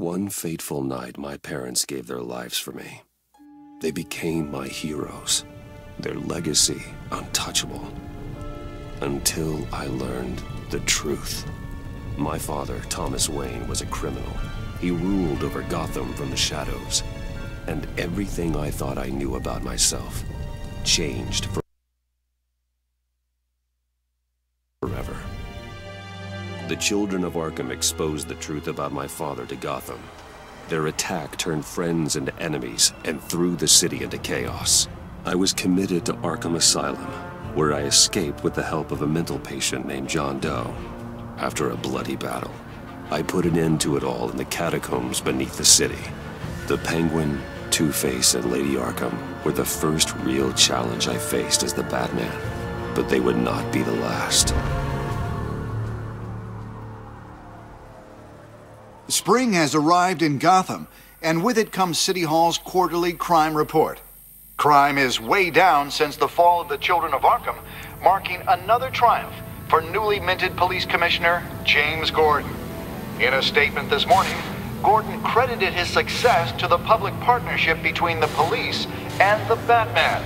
One fateful night, my parents gave their lives for me. They became my heroes, their legacy untouchable. Until I learned the truth. My father, Thomas Wayne, was a criminal. He ruled over Gotham from the shadows. And everything I thought I knew about myself changed forever. The children of Arkham exposed the truth about my father to Gotham. Their attack turned friends into enemies and threw the city into chaos. I was committed to Arkham Asylum, where I escaped with the help of a mental patient named John Doe. After a bloody battle, I put an end to it all in the catacombs beneath the city. The Penguin, Two-Face, and Lady Arkham were the first real challenge I faced as the Batman, but they would not be the last. Spring has arrived in Gotham, and with it comes City Hall's quarterly crime report. Crime is way down since the fall of the Children of Arkham, marking another triumph for newly minted Police Commissioner James Gordon. In a statement this morning, Gordon credited his success to the public partnership between the police and the Batman.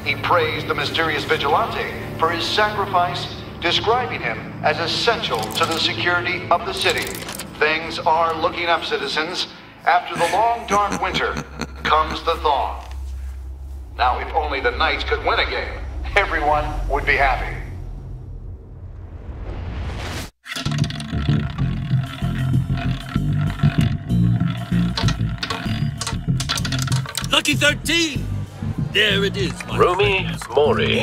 He praised the mysterious vigilante for his sacrifice, describing him as essential to the security of the city. Things are looking up, citizens. After the long, dark winter comes the thaw. Now, if only the Knights could win a game, everyone would be happy. Lucky 13! There it is, my Rumi friends. Mori,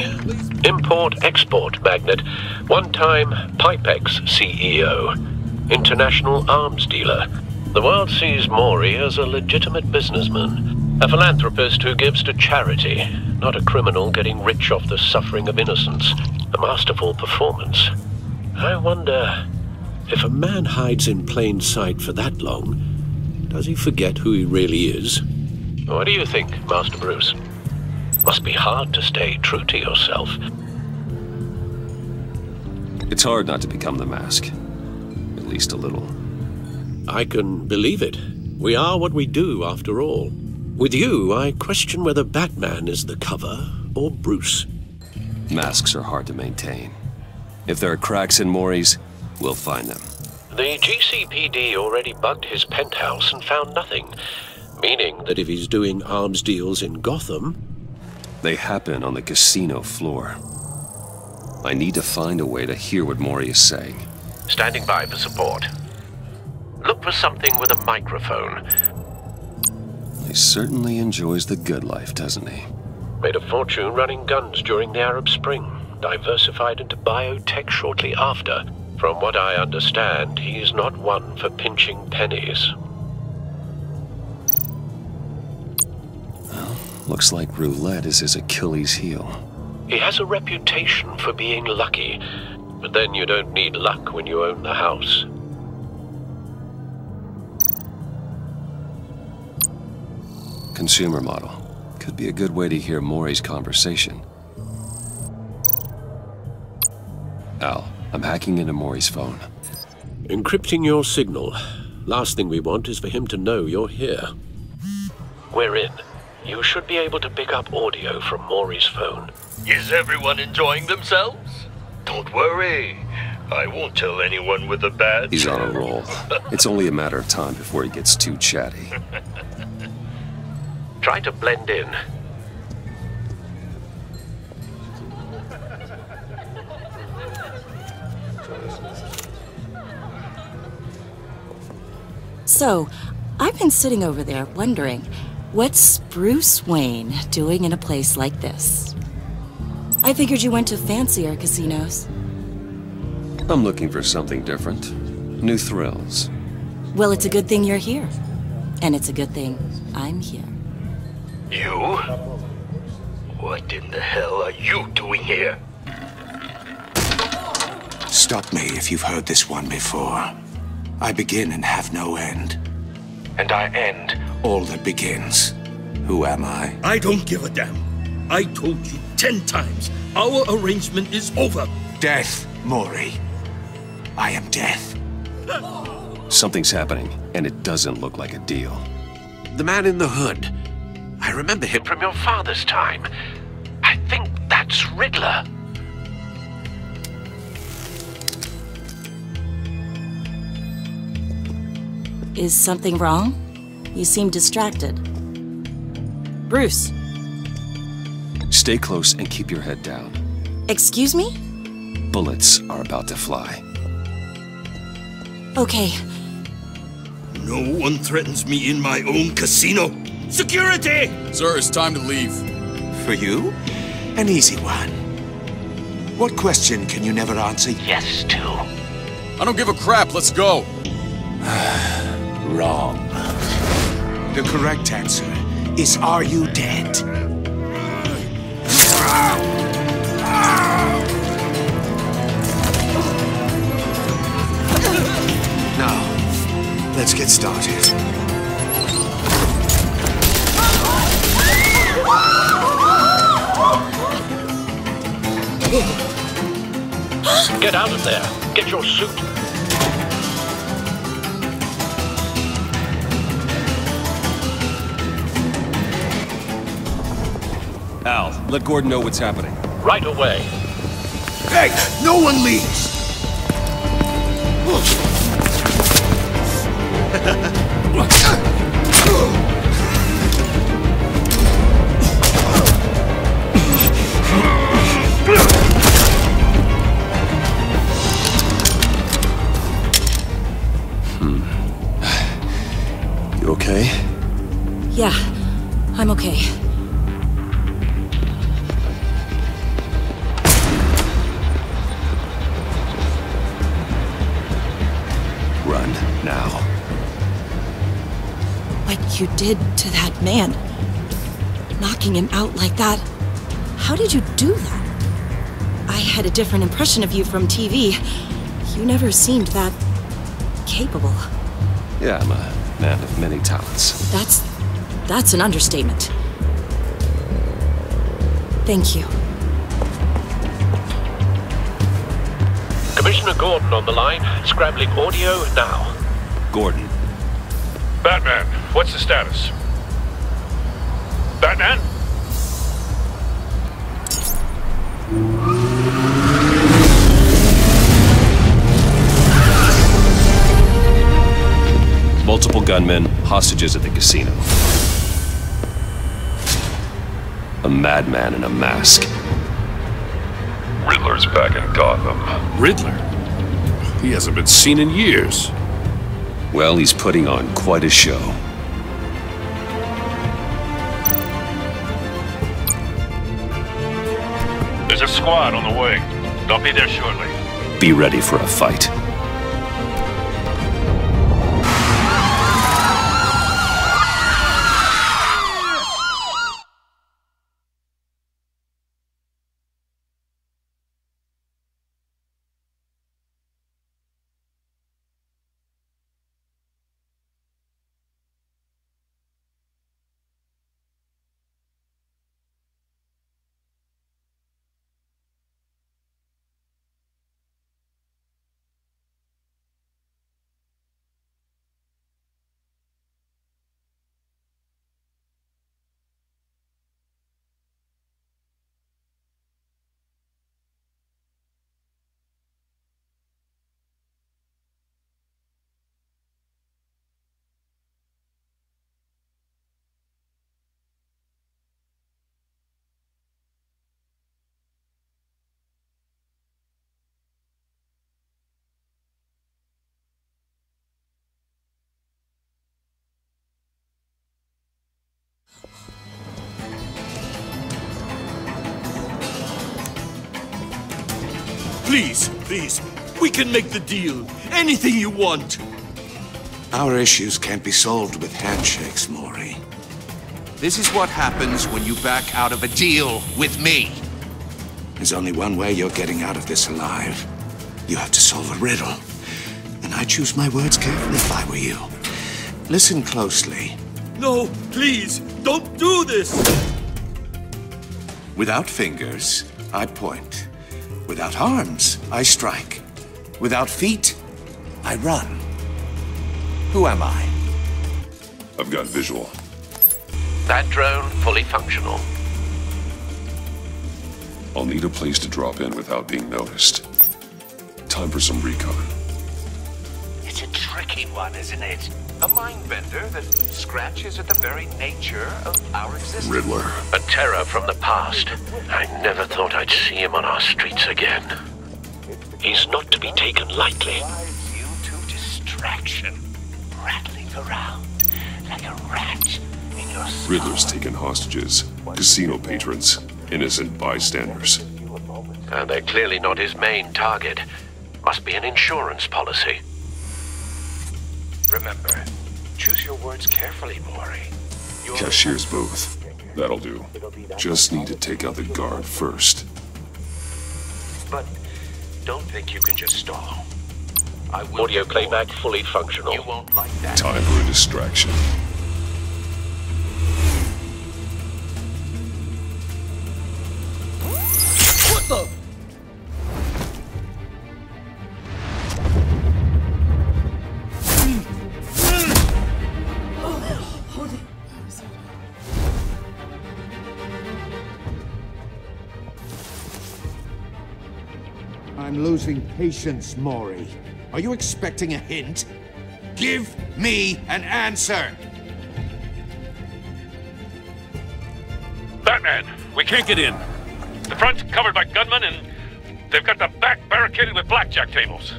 import-export magnate, one-time Pipex CEO, international arms dealer. The world sees Mori as a legitimate businessman, a philanthropist who gives to charity, not a criminal getting rich off the suffering of innocence. A masterful performance. I wonder, if a man hides in plain sight for that long, does he forget who he really is? What do you think, Master Bruce? Must be hard to stay true to yourself. It's hard not to become the Mask. At least a little. I can believe it. We are what we do, after all. With you, I question whether Batman is the cover or Bruce. Masks are hard to maintain. If there are cracks in Mori's, we'll find them. The GCPD already bugged his penthouse and found nothing. Meaning that if he's doing arms deals in Gotham... They happen on the casino floor. I need to find a way to hear what Mori is saying. Standing by for support. Look for something with a microphone. He certainly enjoys the good life, doesn't he? Made a fortune running guns during the Arab Spring. Diversified into biotech shortly after. From what I understand, he's not one for pinching pennies. Well, looks like roulette is his Achilles heel. He has a reputation for being lucky, but then you don't need luck when you own the house. Consumer model. Could be a good way to hear Mori's conversation. Al, I'm hacking into Mori's phone. Encrypting your signal. Last thing we want is for him to know you're here. We're in. You should be able to pick up audio from Mori's phone. Is everyone enjoying themselves? Don't worry. I won't tell anyone with a badge. He's on a roll. It's only a matter of time before he gets too chatty. Try to blend in. So, I've been sitting over there wondering, what's Bruce Wayne doing in a place like this? I figured you went to fancier casinos. I'm looking for something different. New thrills. Well, it's a good thing you're here. And it's a good thing I'm here. You? What in the hell are you doing here? Stop me if you've heard this one before. I begin and have no end. And I end all that begins. Who am I? I don't give a damn. I told you 10 times. Our arrangement is over. Death, Mori. I am death. Something's happening, and it doesn't look like a deal. The man in the hood. I remember him from your father's time. I think that's Riddler. Is something wrong? You seem distracted. Bruce. Stay close and keep your head down. Excuse me? Bullets are about to fly. Okay. No one threatens me in my own casino. Security! Sir, it's time to leave. For you? An easy one. What question can you never answer Yes to. I don't give a crap, let's go. Wrong. The correct answer is, are you dead? Now, let's get started. Get out of there. Get your suit. Al, let Gordon know what's happening. Right away. Hey, no one leaves! You okay? Yeah, I'm okay. Run, now. What you did to that man. Knocking him out like that. How did you do that? I had a different impression of you from TV. You never seemed that capable. Yeah, I'm a man of many talents. That's an understatement. Thank you. Commissioner Gordon on the line. Scrambling audio now. Gordon. Batman, what's the status? Batman? Multiple gunmen, hostages at the casino. A madman in a mask. Riddler's back in Gotham. Riddler? He hasn't been seen in years. Well, he's putting on quite a show. There's a squad on the way. They'll be there shortly. Be ready for a fight. Please, please, we can make the deal. Anything you want. Our issues can't be solved with handshakes, Maury. This is what happens when you back out of a deal with me. There's only one way you're getting out of this alive. You have to solve a riddle. And I choose my words carefully if I were you. Listen closely. No, please, don't do this! Without fingers, I point. Without arms, I strike. Without feet, I run. Who am I? I've got visual. That drone fully functional. I'll need a place to drop in without being noticed. Time for some recon. It's a tricky one, isn't it? A mind bender that scratches at the very nature of our existence. Riddler. A terror from the past. I never thought I'd see him on our streets again. He's not to be taken lightly. Drives you to distraction, rattling around like a rat in your skull. Riddler's taken hostages. Casino patrons. Innocent bystanders. And they're clearly not his main target. Must be an insurance policy. Remember, choose your words carefully, Mori. Cashier's booth. That'll do. Just need to take out the guard first. But don't think you can just stall. Audio playback fully functional. You won't like that. Time for a distraction. What the? I'm losing patience, Mori. Are you expecting a hint? Give me an answer! Batman, we can't get in. The front's covered by gunmen, and they've got the back barricaded with blackjack tables.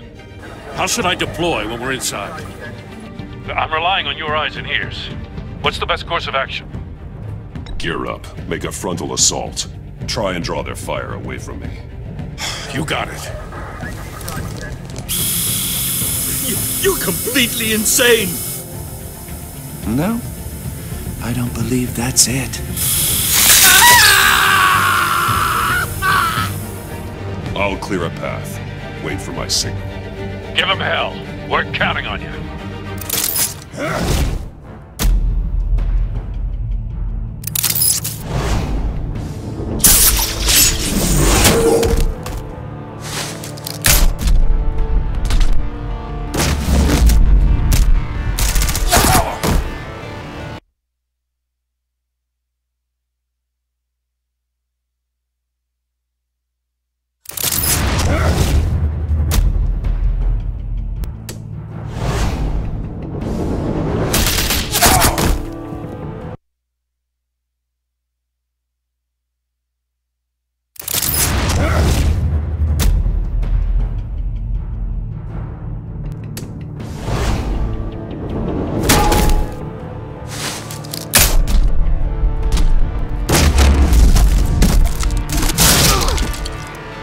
How should I deploy when we're inside? I'm relying on your eyes and ears. What's the best course of action? Gear up. Make a frontal assault. Try and draw their fire away from me. You got it. You're completely insane! No, I don't believe that's it. I'll clear a path. Wait for my signal. Give him hell. We're counting on you.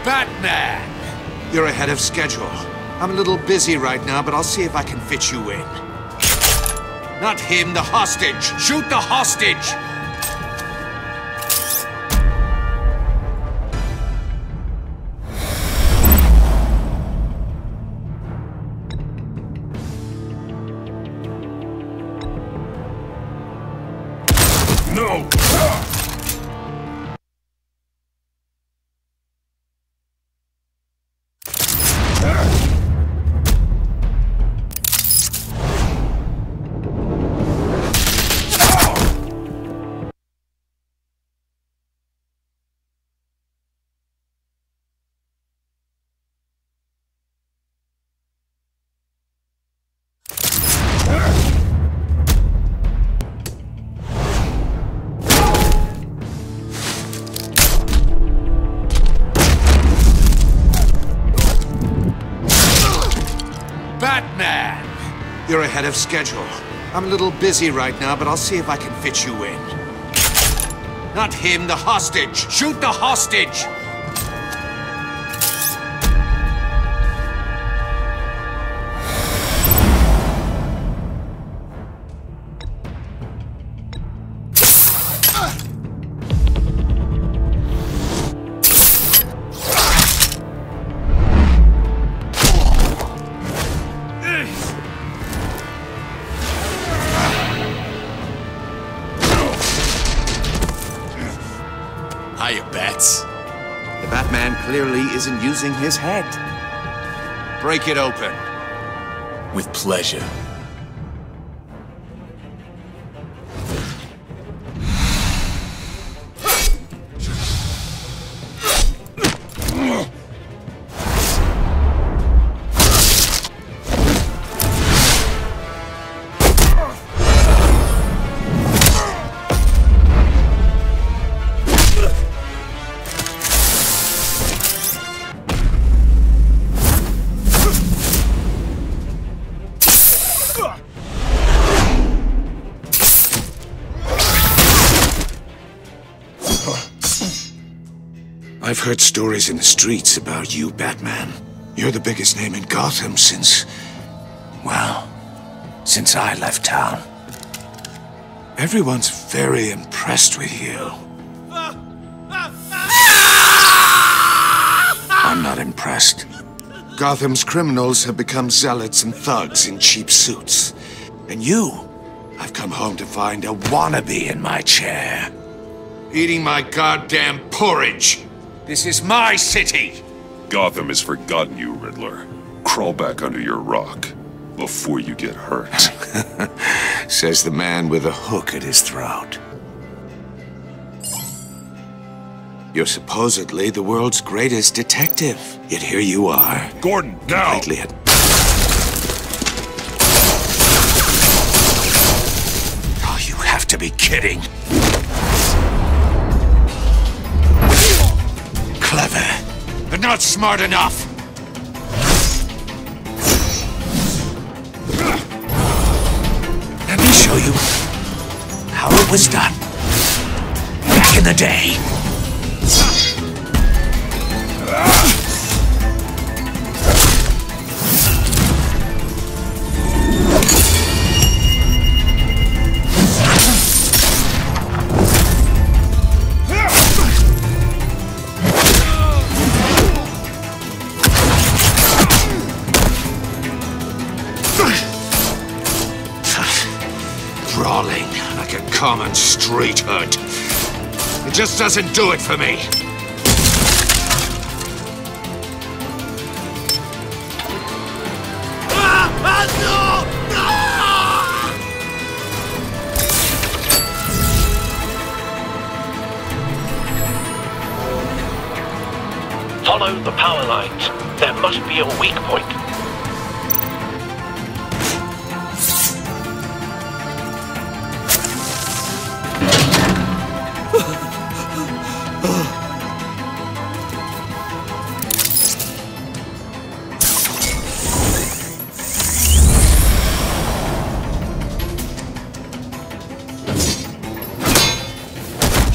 Batman! You're ahead of schedule. I'm a little busy right now, but I'll see if I can fit you in. Not him, the hostage! Shoot the hostage! No! Batman! You're ahead of schedule. I'm a little busy right now, but I'll see if I can fit you in. Not him, the hostage! Shoot the hostage! Hiya, Bats. The Batman clearly isn't using his head. Break it open. With pleasure. I've heard stories in the streets about you, Batman. You're the biggest name in Gotham since... well, since I left town. Everyone's very impressed with you. I'm not impressed. Gotham's criminals have become zealots and thugs in cheap suits. And you, I've come home to find a wannabe in my chair. Eating my goddamn porridge. This is my city! Gotham has forgotten you, Riddler. Crawl back under your rock before you get hurt. Says the man with a hook at his throat. You're supposedly the world's greatest detective. Yet here you are. Gordon, now! Completely Oh, you have to be kidding. Clever, but not smart enough. Let me show you how it was done back in the day. Brawling like a common street hood. It just doesn't do it for me. Follow the power lines. There must be a weak point.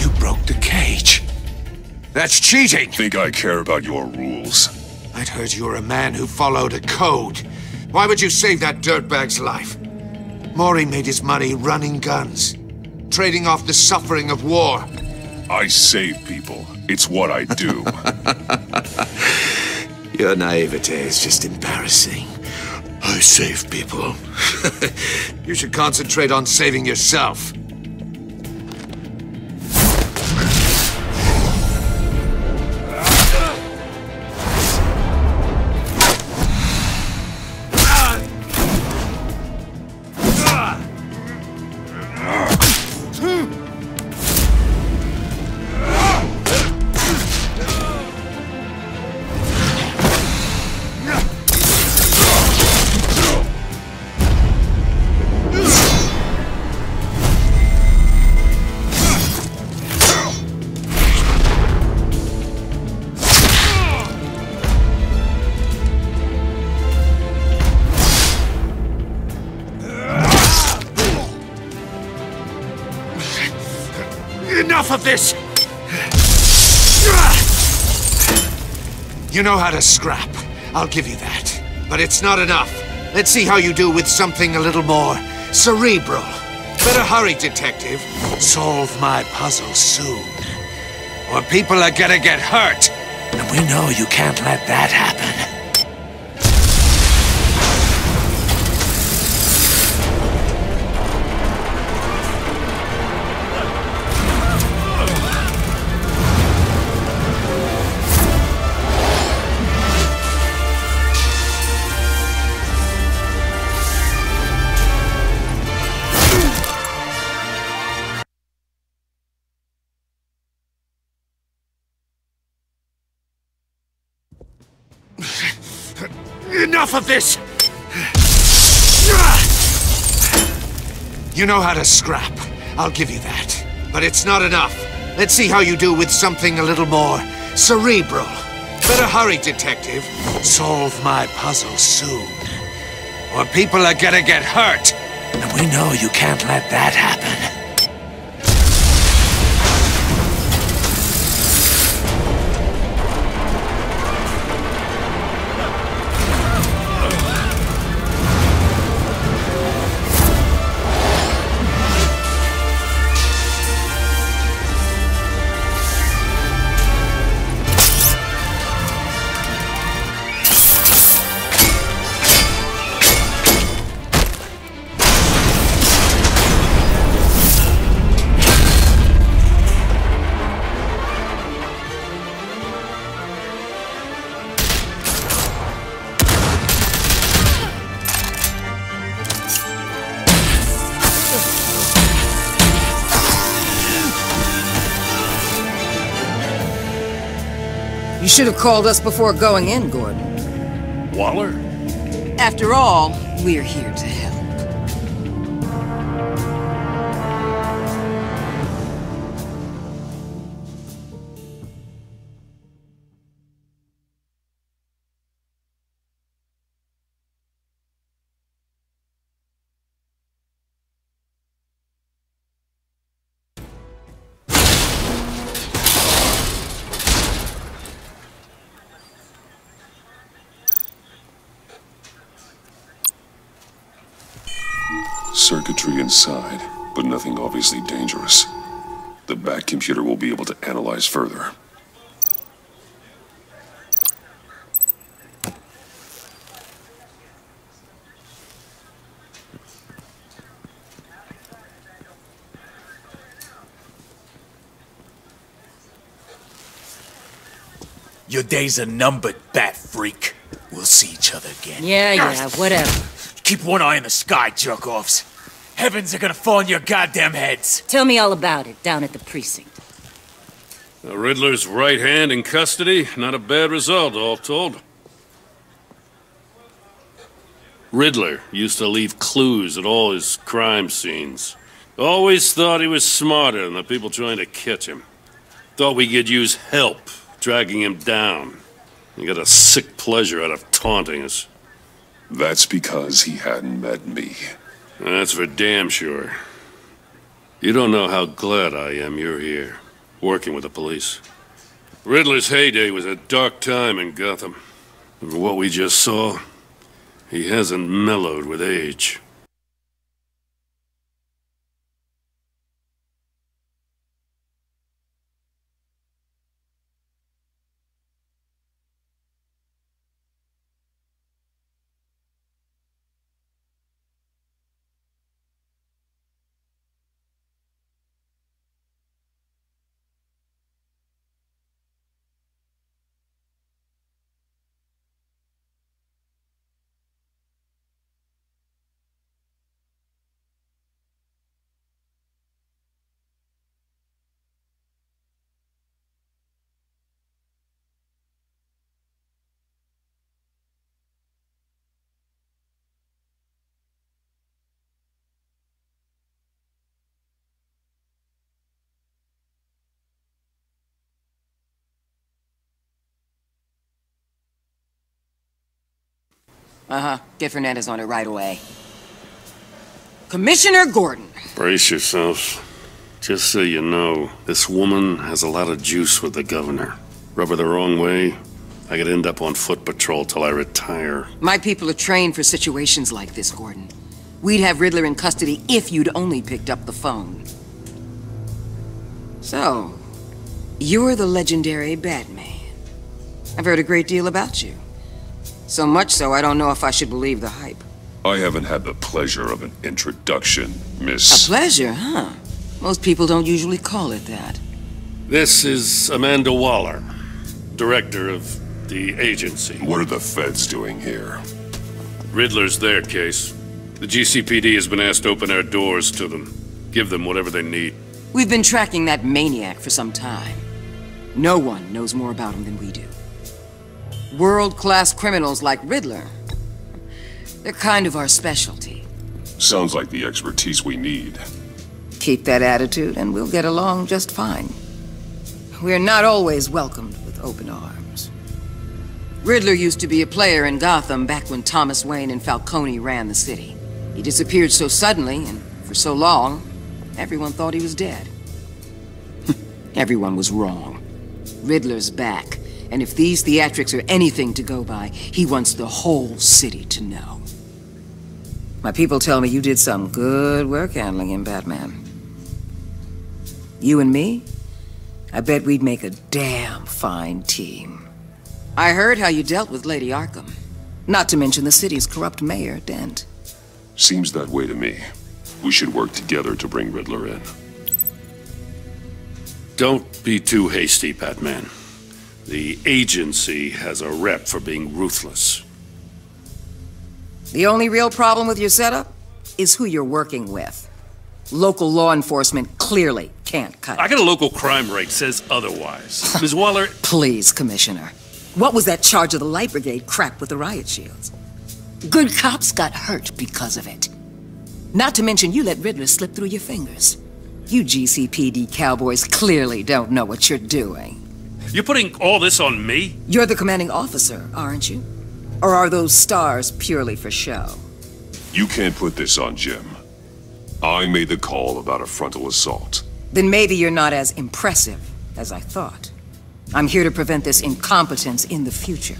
You broke the cage. That's cheating! Think I care about your rules? I'd heard you were a man who followed a code. Why would you save that dirtbag's life? Mori made his money running guns, trading off the suffering of war. I save people. It's what I do. Your naivete is just embarrassing. I save people. You should concentrate on saving yourself. Enough of this! You know how to scrap. I'll give you that. But it's not enough. Let's see how you do with something a little more cerebral. Better hurry, detective. Solve my puzzle soon. Or people are gonna get hurt. And we know you can't let that happen. Enough of this! You know how to scrap. I'll give you that. But it's not enough. Let's see how you do with something a little more cerebral. Better hurry, detective. Solve my puzzle soon. Or people are gonna get hurt. And we know you can't let that happen. You should have called us before going in, Gordon. Waller? After all, we're here to help. Circuitry inside, but nothing obviously dangerous. The back computer will be able to analyze further. Your days are numbered, bat freak. We'll see each other again. Yeah, whatever. Keep one eye in the sky, jerk-offs. Heavens are gonna fall on your goddamn heads. Tell me all about it down at the precinct. The Riddler's right hand in custody. Not a bad result, all told. Riddler used to leave clues at all his crime scenes. Always thought he was smarter than the people trying to catch him. Thought we could use help dragging him down. He got a sick pleasure out of taunting us. That's because he hadn't met me. That's for damn sure. You don't know how glad I am you're here, working with the police. Riddler's heyday was a dark time in Gotham. And for what we just saw, he hasn't mellowed with age. Get Fernandez on it right away. Commissioner Gordon. Brace yourselves. Just so you know, this woman has a lot of juice with the governor. Rub her the wrong way, I could end up on foot patrol till I retire. My people are trained for situations like this, Gordon. We'd have Riddler in custody if you'd only picked up the phone. So, you're the legendary Batman. I've heard a great deal about you. So much so, I don't know if I should believe the hype. I haven't had the pleasure of an introduction, Miss... A pleasure, huh? Most people don't usually call it that. This is Amanda Waller, director of the agency. What are the feds doing here? Riddler's their case. The GCPD has been asked to open our doors to them. Give them whatever they need. We've been tracking that maniac for some time. No one knows more about him than we do. World-class criminals like Riddler. They're kind of our specialty. Sounds like the expertise we need. Keep that attitude and we'll get along just fine. We're not always welcomed with open arms. Riddler used to be a player in Gotham back when Thomas Wayne and Falcone ran the city. He disappeared so suddenly and for so long, everyone thought he was dead. Everyone was wrong. Riddler's back. And if these theatrics are anything to go by, he wants the whole city to know. My people tell me you did some good work handling him, Batman. You and me? I bet we'd make a damn fine team. I heard how you dealt with Lady Arkham. Not to mention the city's corrupt mayor, Dent. Seems that way to me. We should work together to bring Riddler in. Don't be too hasty, Batman. The agency has a rep for being ruthless. The only real problem with your setup is who you're working with. Local law enforcement clearly can't cut it. I got a local crime rate says otherwise. Ms. Waller... Please, Commissioner. What was that charge of the Light Brigade crap with the riot shields? Good cops got hurt because of it. Not to mention you let Riddler slip through your fingers. You GCPD cowboys clearly don't know what you're doing. You're putting all this on me? You're the commanding officer, aren't you? Or are those stars purely for show? You can't put this on Jim. I made the call about a frontal assault. Then maybe you're not as impressive as I thought. I'm here to prevent this incompetence in the future.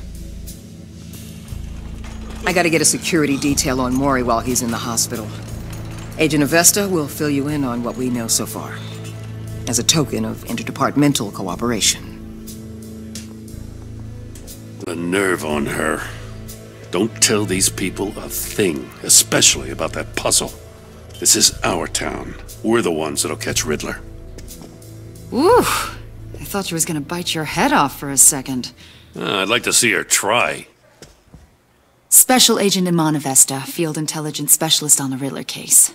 I gotta get a security detail on Mori while he's in the hospital. Agent Avesta will fill you in on what we know so far, as a token of interdepartmental cooperation. The nerve on her. Don't tell these people a thing, especially about that puzzle. This is our town. We're the ones that'll catch Riddler. Ooh, I thought she was gonna bite your head off for a second. I'd like to see her try. Special Agent Iman Avesta, Field Intelligence Specialist on the Riddler case.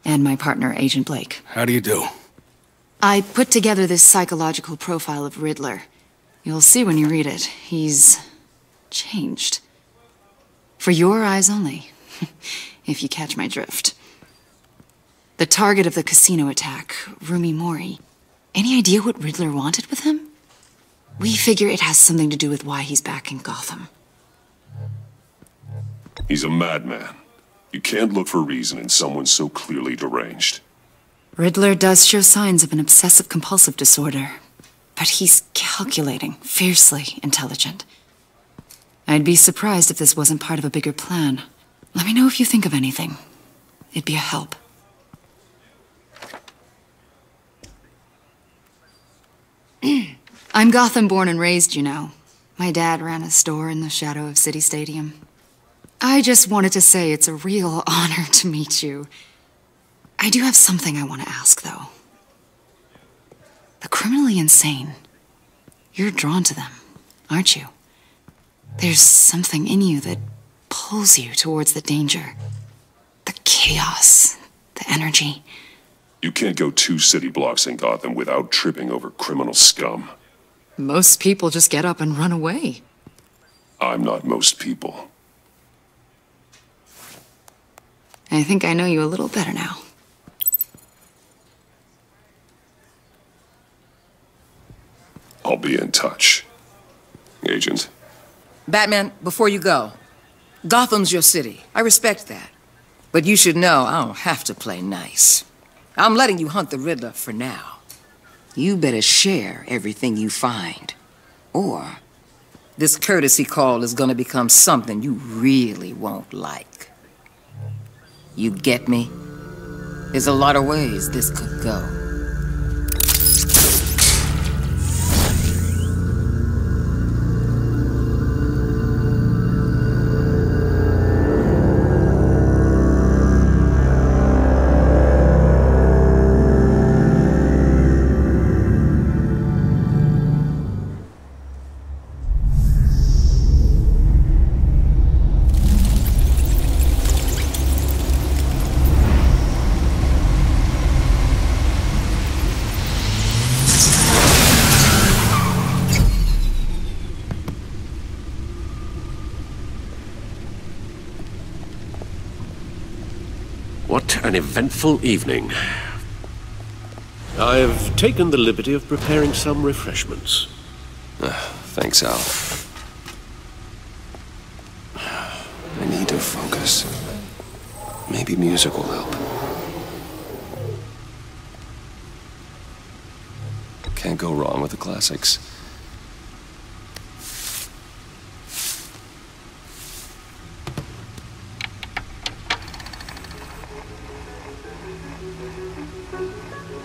And my partner, Agent Blake. How do you do? I put together this psychological profile of Riddler. You'll see when you read it. He's changed. For your eyes only, if you catch my drift. The target of the casino attack, Rumi Mori. Any idea what Riddler wanted with him? We figure it has something to do with why he's back in Gotham. He's a madman. You can't look for reason in someone so clearly deranged. Riddler does show signs of an obsessive-compulsive disorder, but he's calculating, fiercely intelligent. I'd be surprised if this wasn't part of a bigger plan. Let me know if you think of anything. It'd be a help. I'm Gotham born and raised, you know. My dad ran a store in the shadow of City Stadium. I just wanted to say it's a real honor to meet you. I do have something I want to ask, though. The criminally insane. You're drawn to them, aren't you? There's something in you that pulls you towards the danger. The chaos, the energy. You can't go 2 city blocks in Gotham without tripping over criminal scum. Most people just get up and run away. I'm not most people. I think I know you a little better now. I'll be in touch. Agent. Batman, before you go, Gotham's your city. I respect that. But you should know I don't have to play nice. I'm letting you hunt the Riddler for now. You better share everything you find. Or this courtesy call is gonna become something you really won't like. You get me? There's a lot of ways this could go. What an eventful evening. I've taken the liberty of preparing some refreshments. Thanks, Al. I need to focus. Maybe music will help. Can't go wrong with the classics.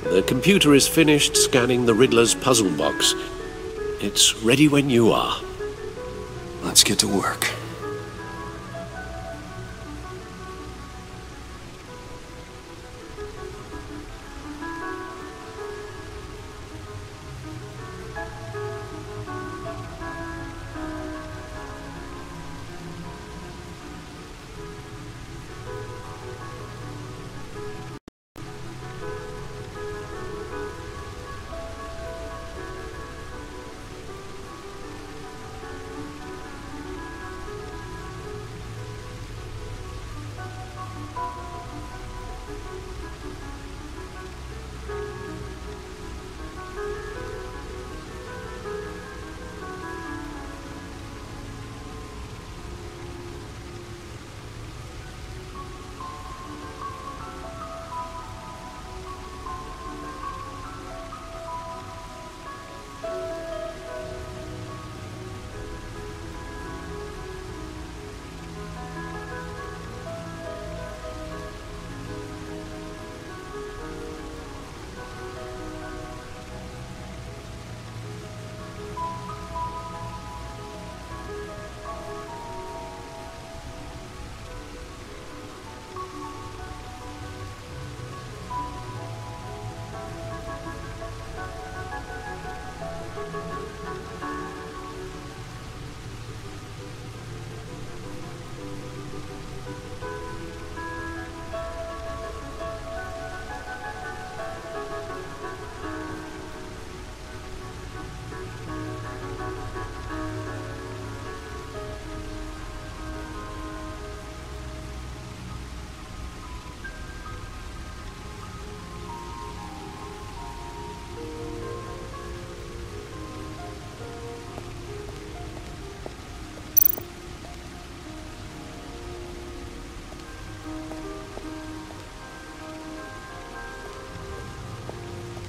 The computer is finished scanning the Riddler's puzzle box. It's ready when you are. Let's get to work.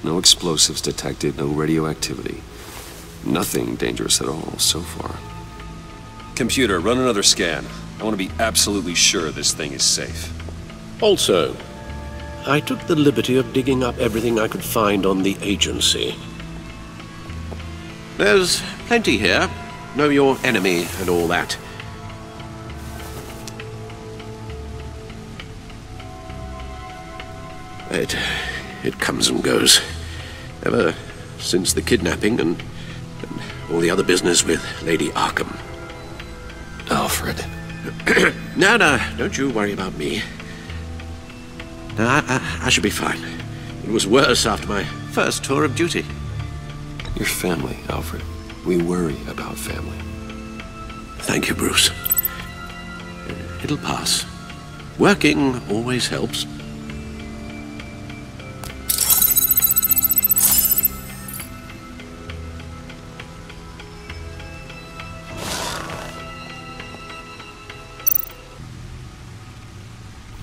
No explosives detected, no radioactivity. Nothing dangerous at all so far. Computer, run another scan. I want to be absolutely sure this thing is safe. Also, I took the liberty of digging up everything I could find on the agency. There's plenty here. Know your enemy and all that. It comes and goes. Ever since the kidnapping and all the other business with Lady Arkham. Alfred. No, don't you worry about me. No, I should be fine. It was worse after my first tour of duty. Your family, Alfred. We worry about family. Thank you, Bruce. It'll pass. Working always helps.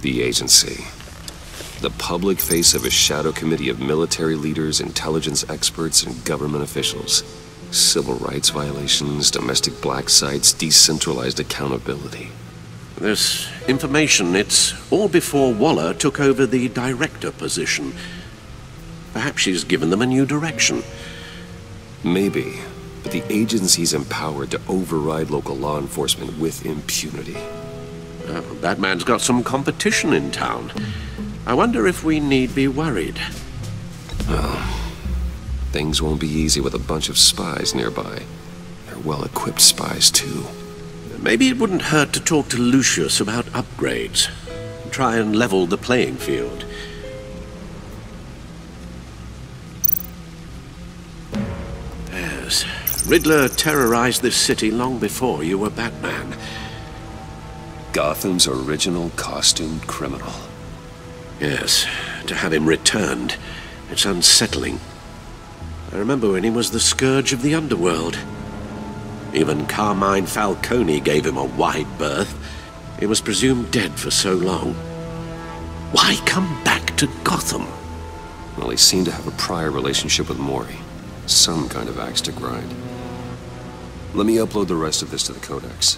The agency. The public face of a shadow committee of military leaders, intelligence experts, and government officials. Civil rights violations, domestic black sites, decentralized accountability. This information, it's all before Waller took over the director position. Perhaps she's given them a new direction. Maybe, but the agency's empowered to override local law enforcement with impunity. Batman's got some competition in town. I wonder if we need be worried. Well, things won't be easy with a bunch of spies nearby. They're well-equipped spies, too. Maybe it wouldn't hurt to talk to Lucius about upgrades. Try and level the playing field. Yes, Riddler terrorized this city long before you were Batman. Gotham's original costumed criminal. Yes, to have him returned, it's unsettling. I remember when he was the scourge of the underworld. Even Carmine Falcone gave him a wide berth. He was presumed dead for so long. Why come back to Gotham? Well, he seemed to have a prior relationship with Mori. Some kind of axe to grind. Let me upload the rest of this to the Codex.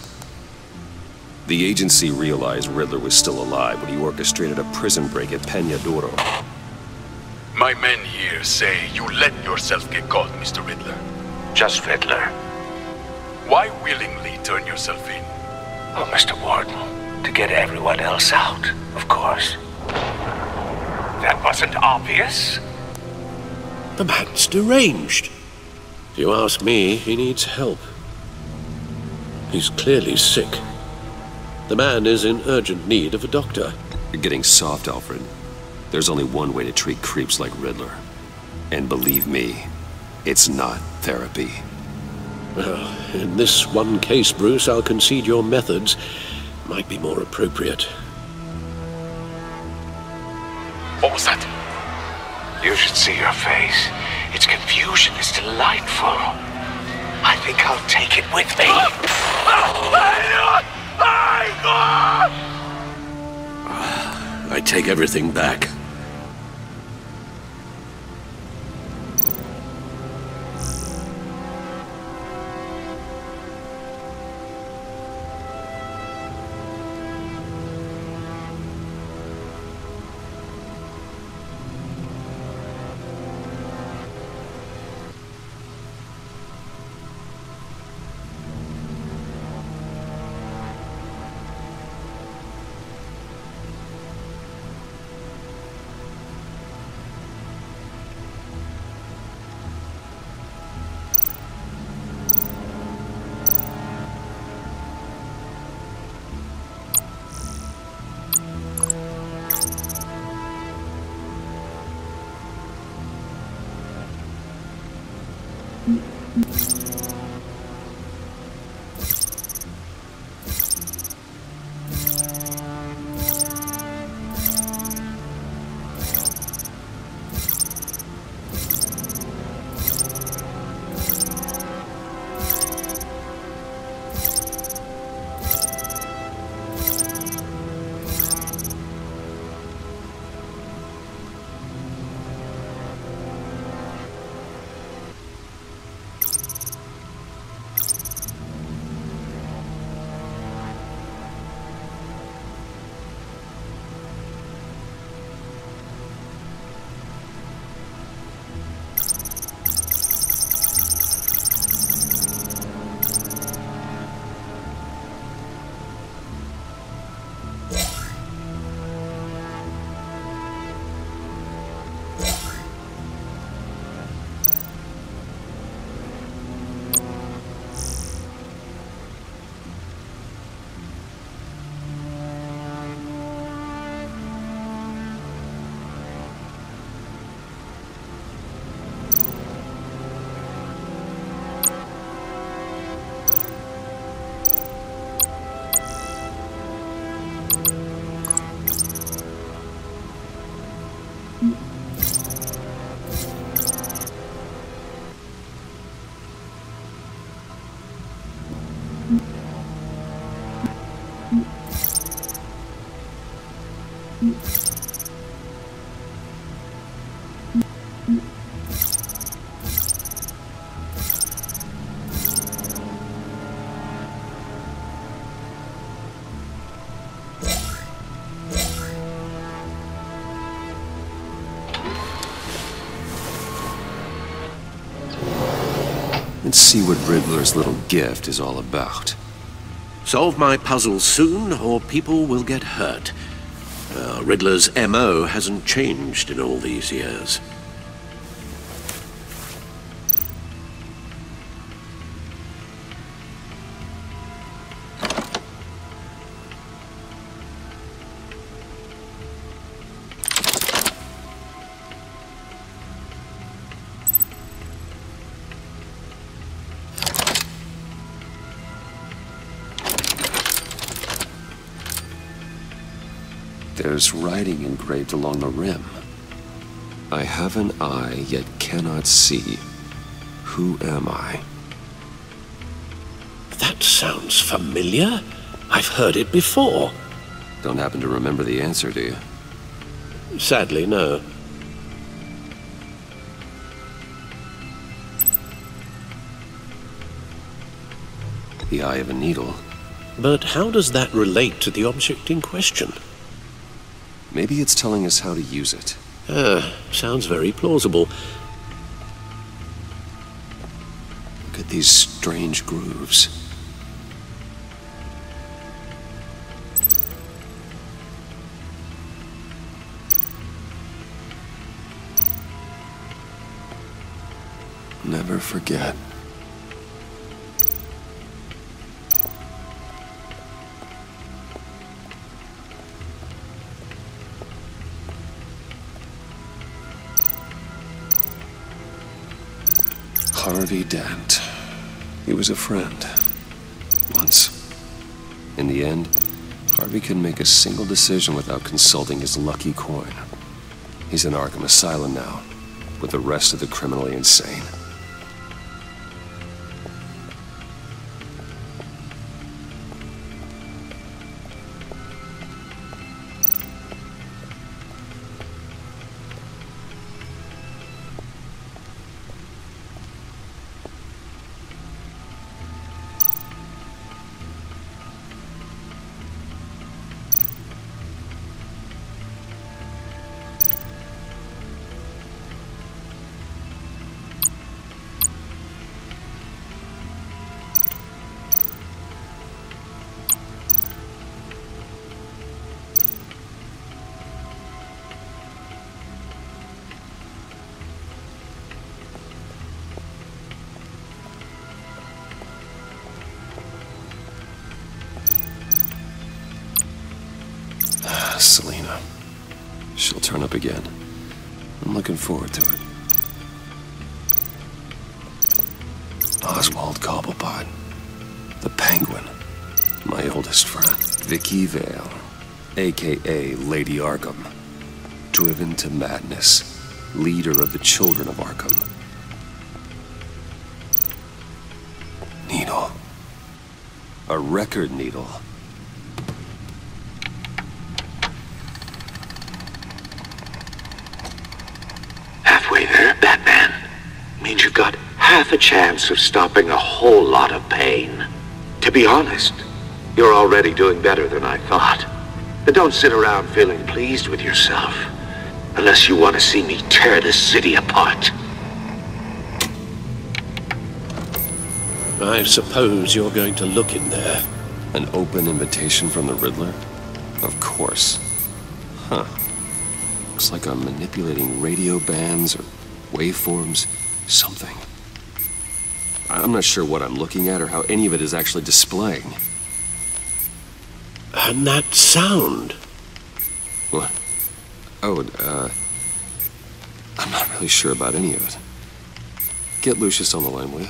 The agency realized Riddler was still alive when he orchestrated a prison break at Peñadoro. My men here say you let yourself get caught, Mr. Riddler. Just Riddler. Why willingly turn yourself in? Oh, Mr. Warden, to get everyone else out, of course. That wasn't obvious. The man's deranged. If you ask me, he needs help. He's clearly sick. The man is in urgent need of a doctor. You're getting soft, Alfred. There's only one way to treat creeps like Riddler. And believe me, it's not therapy. Well, in this one case, Bruce, I'll concede your methods might be more appropriate. What was that? You should see your face. Its confusion is delightful. I think I'll take it with me. I take everything back. Let's see what Riddler's little gift is all about. Solve my puzzle soon, or people will get hurt. Riddler's MO hasn't changed in all these years. There's writing engraved along the rim. I have an eye, yet cannot see. Who am I? That sounds familiar. I've heard it before. Don't happen to remember the answer, do you? Sadly, no. The eye of a needle. But how does that relate to the object in question? Maybe it's telling us how to use it. Sounds very plausible. Look at these strange grooves. Never forget. Harvey Dent. He was a friend. Once. In the end, Harvey couldn't make a single decision without consulting his lucky coin. He's in Arkham Asylum now, with the rest of the criminally insane. Selina. She'll turn up again. I'm looking forward to it. Oswald Cobblepot. The Penguin. My oldest friend. Vicky Vale. A.K.A. Lady Arkham. Driven to madness. Leader of the Children of Arkham. Needle. A record needle. Halfway there, Batman. Means you've got half a chance of stopping a whole lot of pain. To be honest, you're already doing better than I thought. But don't sit around feeling pleased with yourself, unless you want to see me tear this city apart. I suppose you're going to look in there. An open invitation from the Riddler? Of course. Huh. Looks like I'm manipulating radio bands or waveforms, something. I'm not sure what I'm looking at or how any of it is actually displaying. And that sound? What? Oh, I'm not really sure about any of it. Get Lucius on the line, will you?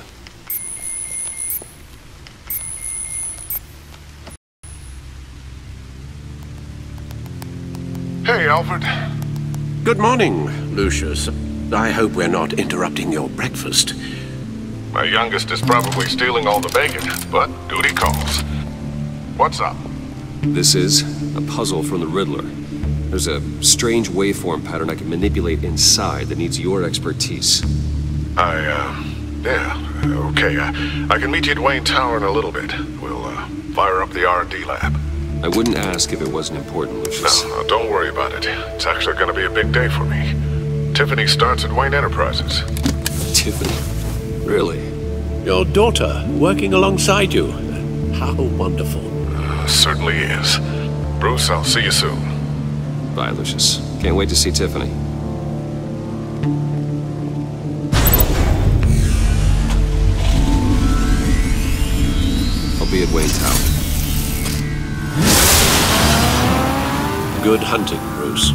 Hey, Alfred. Good morning, Lucius. I hope we're not interrupting your breakfast. My youngest is probably stealing all the bacon, but duty calls. What's up? This is a puzzle from the Riddler. There's a strange waveform pattern I can manipulate inside that needs your expertise. Yeah, okay. I can meet you at Wayne Tower in a little bit. We'll, fire up the R&D lab. I wouldn't ask if it wasn't important, Lucius. No, don't worry about it. It's actually gonna be a big day for me. Tiffany starts at Wayne Enterprises. Tiffany? Really? Your daughter, working alongside you. How wonderful. Certainly is. Bruce, I'll see you soon. Bye, Lucius. Can't wait to see Tiffany. I'll be at Wayne Tower. Good hunting, Bruce.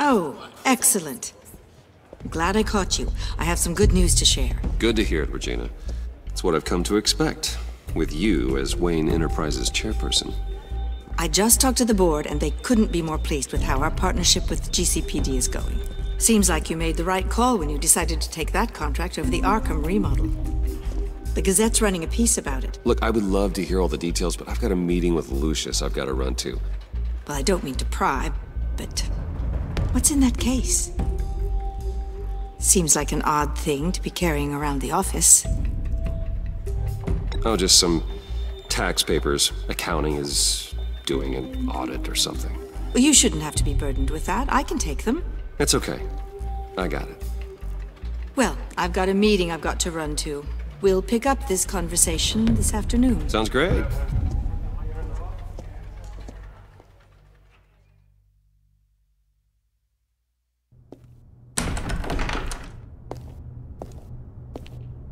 Oh, excellent. I'm glad I caught you. I have some good news to share. Good to hear it, Regina. It's what I've come to expect, with you as Wayne Enterprises chairperson. I just talked to the board, and they couldn't be more pleased with how our partnership with GCPD is going. Seems like you made the right call when you decided to take that contract over the Arkham remodel. The Gazette's running a piece about it. Look, I would love to hear all the details, but I've got a meeting with Lucius I've got to run to. Well, I don't mean to pry, but what's in that case? Seems like an odd thing to be carrying around the office. Oh, just some tax papers. Accounting is doing an audit or something. Well, you shouldn't have to be burdened with that. I can take them. It's okay. I got it. Well, I've got a meeting I've got to run to. We'll pick up this conversation this afternoon. Sounds great.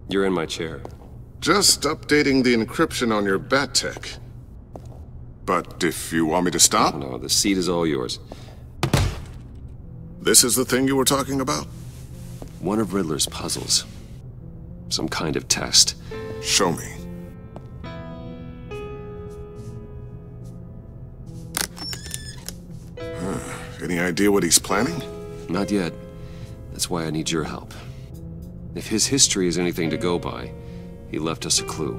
You're in my chair. Just updating the encryption on your Bat-Tech. But if you want me to stop? No, the seat is all yours. This is the thing you were talking about? One of Riddler's puzzles. Some kind of test. Show me. Any idea what he's planning? Not yet. That's why I need your help. If his history is anything to go by, he left us a clue.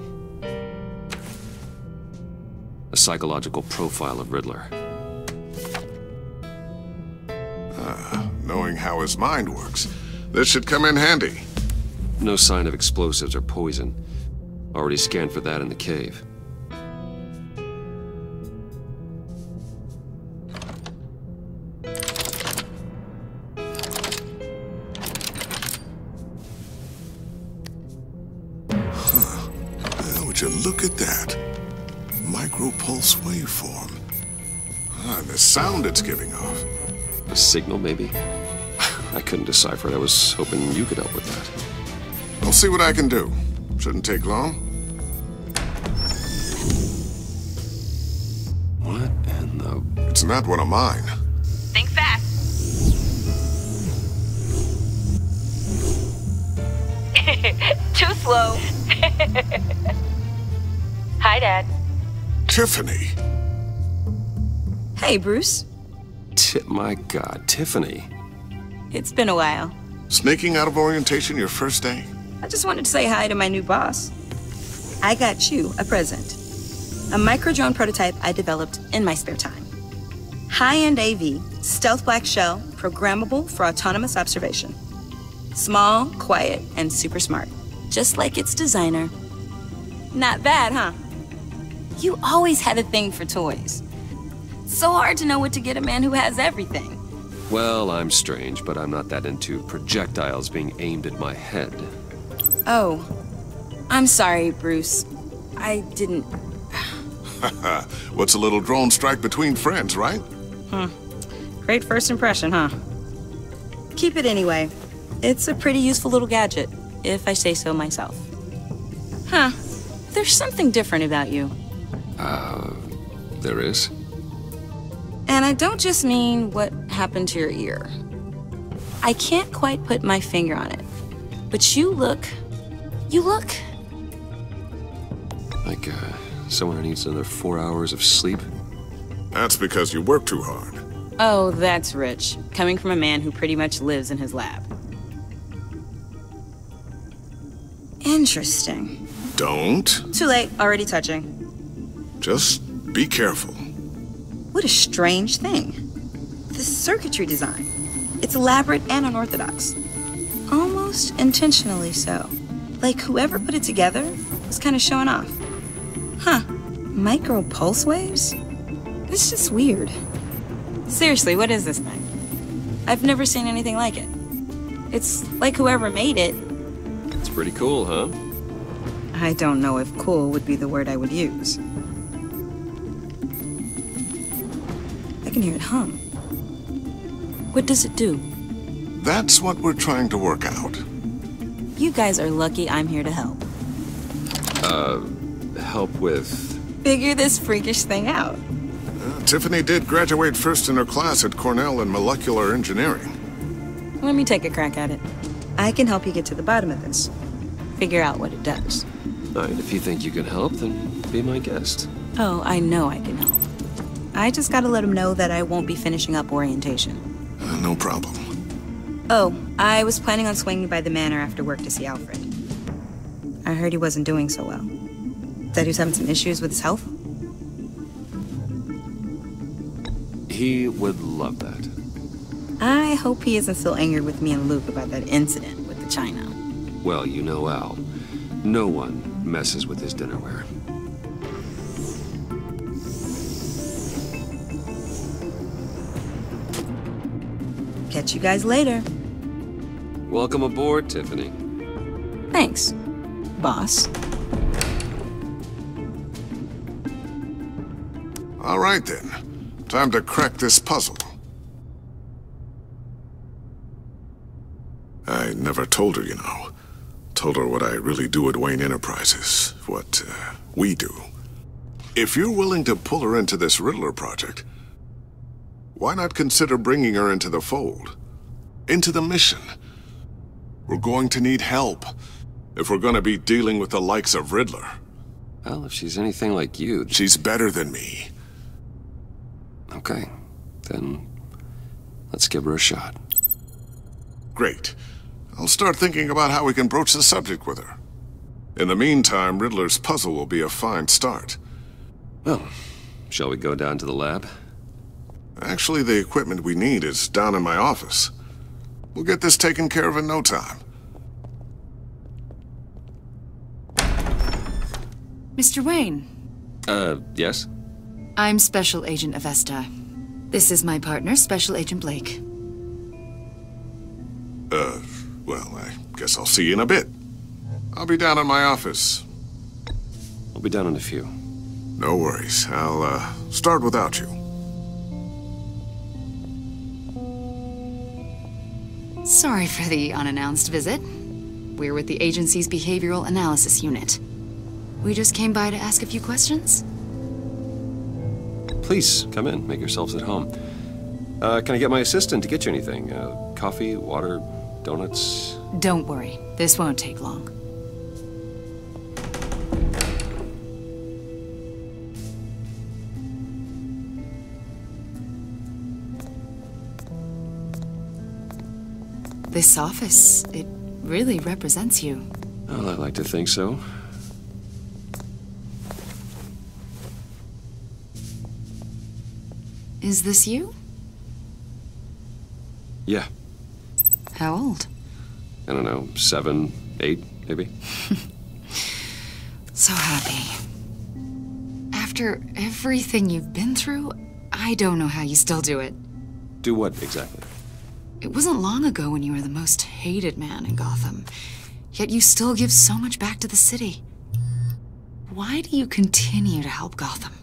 A psychological profile of Riddler. Knowing how his mind works, this should come in handy. No sign of explosives or poison. Already scanned for that in the cave. Would you look at that? Micropulse waveform. And the sound it's giving off. A signal, maybe? I couldn't decipher it. I was hoping you could help with that. I'll see what I can do. Shouldn't take long. What in the... It's not one of mine. Think fast. Too slow. Hi, Dad. Tiffany. Hey, Bruce. My God, Tiffany. It's been a while. Sneaking out of orientation your first day? I just wanted to say hi to my new boss. I got you a present. A micro-drone prototype I developed in my spare time. High-end AV, stealth black shell, programmable for autonomous observation. Small, quiet, and super smart. Just like its designer. Not bad, huh? You always had a thing for toys. So hard to know what to get a man who has everything. Well, I'm strange, but I'm not that into projectiles being aimed at my head. Oh, I'm sorry, Bruce. I didn't... What's a little drone strike between friends, right? Great first impression, huh? Keep it anyway. It's a pretty useful little gadget, if I say so myself. Huh. There's something different about you. There is? And I don't just mean what happened to your ear. I can't quite put my finger on it. But you look... Like, someone who needs another 4 hours of sleep? That's because you work too hard. Oh, that's rich. Coming from a man who pretty much lives in his lab. Interesting. Don't. Too late. Already touching. Just be careful. What a strange thing. The circuitry design. It's elaborate and unorthodox. Almost intentionally so. Like whoever put it together was kind of showing off. Huh. Micro pulse waves? It's just weird. Seriously, what is this thing? I've never seen anything like it. It's like whoever made it. It's pretty cool, huh? I don't know if cool would be the word I would use. I can hear it hum. What does it do? That's what we're trying to work out. You guys are lucky I'm here to help. Help with... Figure this freakish thing out. Tiffany did graduate first in her class at Cornell in molecular engineering. Let me take a crack at it. I can help you get to the bottom of this. Figure out what it does. All right, if you think you can help, then be my guest. Oh, I know I can help. I just gotta let him know that I won't be finishing up orientation. No problem. Oh, I was planning on swinging by the manor after work to see Alfred. I heard he wasn't doing so well. That he was having some issues with his health? He would love that. I hope he isn't still angered with me and Luke about that incident with the china. Well, you know Al. No one messes with his dinnerware. Catch you guys later. Welcome aboard, Tiffany. Thanks, boss. All right, then. Time to crack this puzzle. I never told her, you know. Told her what I really do at Wayne Enterprises. What, we do. If you're willing to pull her into this Riddler project, why not consider bringing her into the fold? Into the mission? We're going to need help if we're going to be dealing with the likes of Riddler. Well, if she's anything like you... She's better than me. Okay, then let's give her a shot. Great. I'll start thinking about how we can broach the subject with her. In the meantime, Riddler's puzzle will be a fine start. Well, shall we go down to the lab? Actually, the equipment we need is down in my office. We'll get this taken care of in no time. Mr. Wayne. Yes? I'm Special Agent Avesta. This is my partner, Special Agent Blake. Well, I guess I'll see you in a bit. I'll be down in my office. I'll be down in a few. No worries. I'll, start without you. Sorry for the unannounced visit. We're with the agency's Behavioral Analysis Unit. We just came by to ask a few questions. Please, come in. Make yourselves at home. Can I get my assistant to get you anything? Coffee, water, donuts? Don't worry. This won't take long. This office, it really represents you. Well, I like to think so. Is this you? Yeah. How old? I don't know, 7, 8, maybe? So happy. After everything you've been through, I don't know how you still do it. Do what, exactly? It wasn't long ago when you were the most hated man in Gotham, yet you still give so much back to the city. Why do you continue to help Gotham?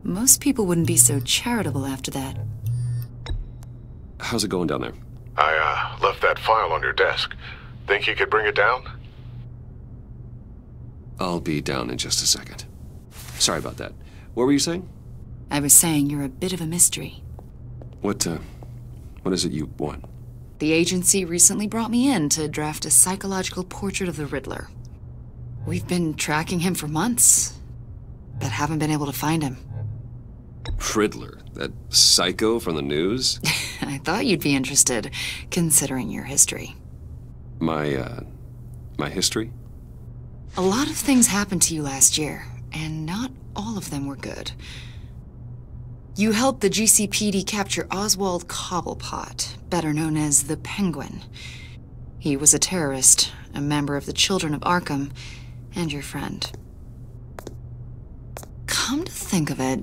Most people wouldn't be so charitable after that. How's it going down there? I left that file on your desk. Think you could bring it down? I'll be down in just a second. Sorry about that. What were you saying? I was saying you're a bit of a mystery. What is it you want? The agency recently brought me in to draft a psychological portrait of the Riddler. We've been tracking him for months, but haven't been able to find him. Riddler? That psycho from the news? I thought you'd be interested, considering your history. My history? A lot of things happened to you last year, and not all of them were good. You helped the GCPD capture Oswald Cobblepot, better known as the Penguin. He was a terrorist, a member of the Children of Arkham, and your friend. Come to think of it,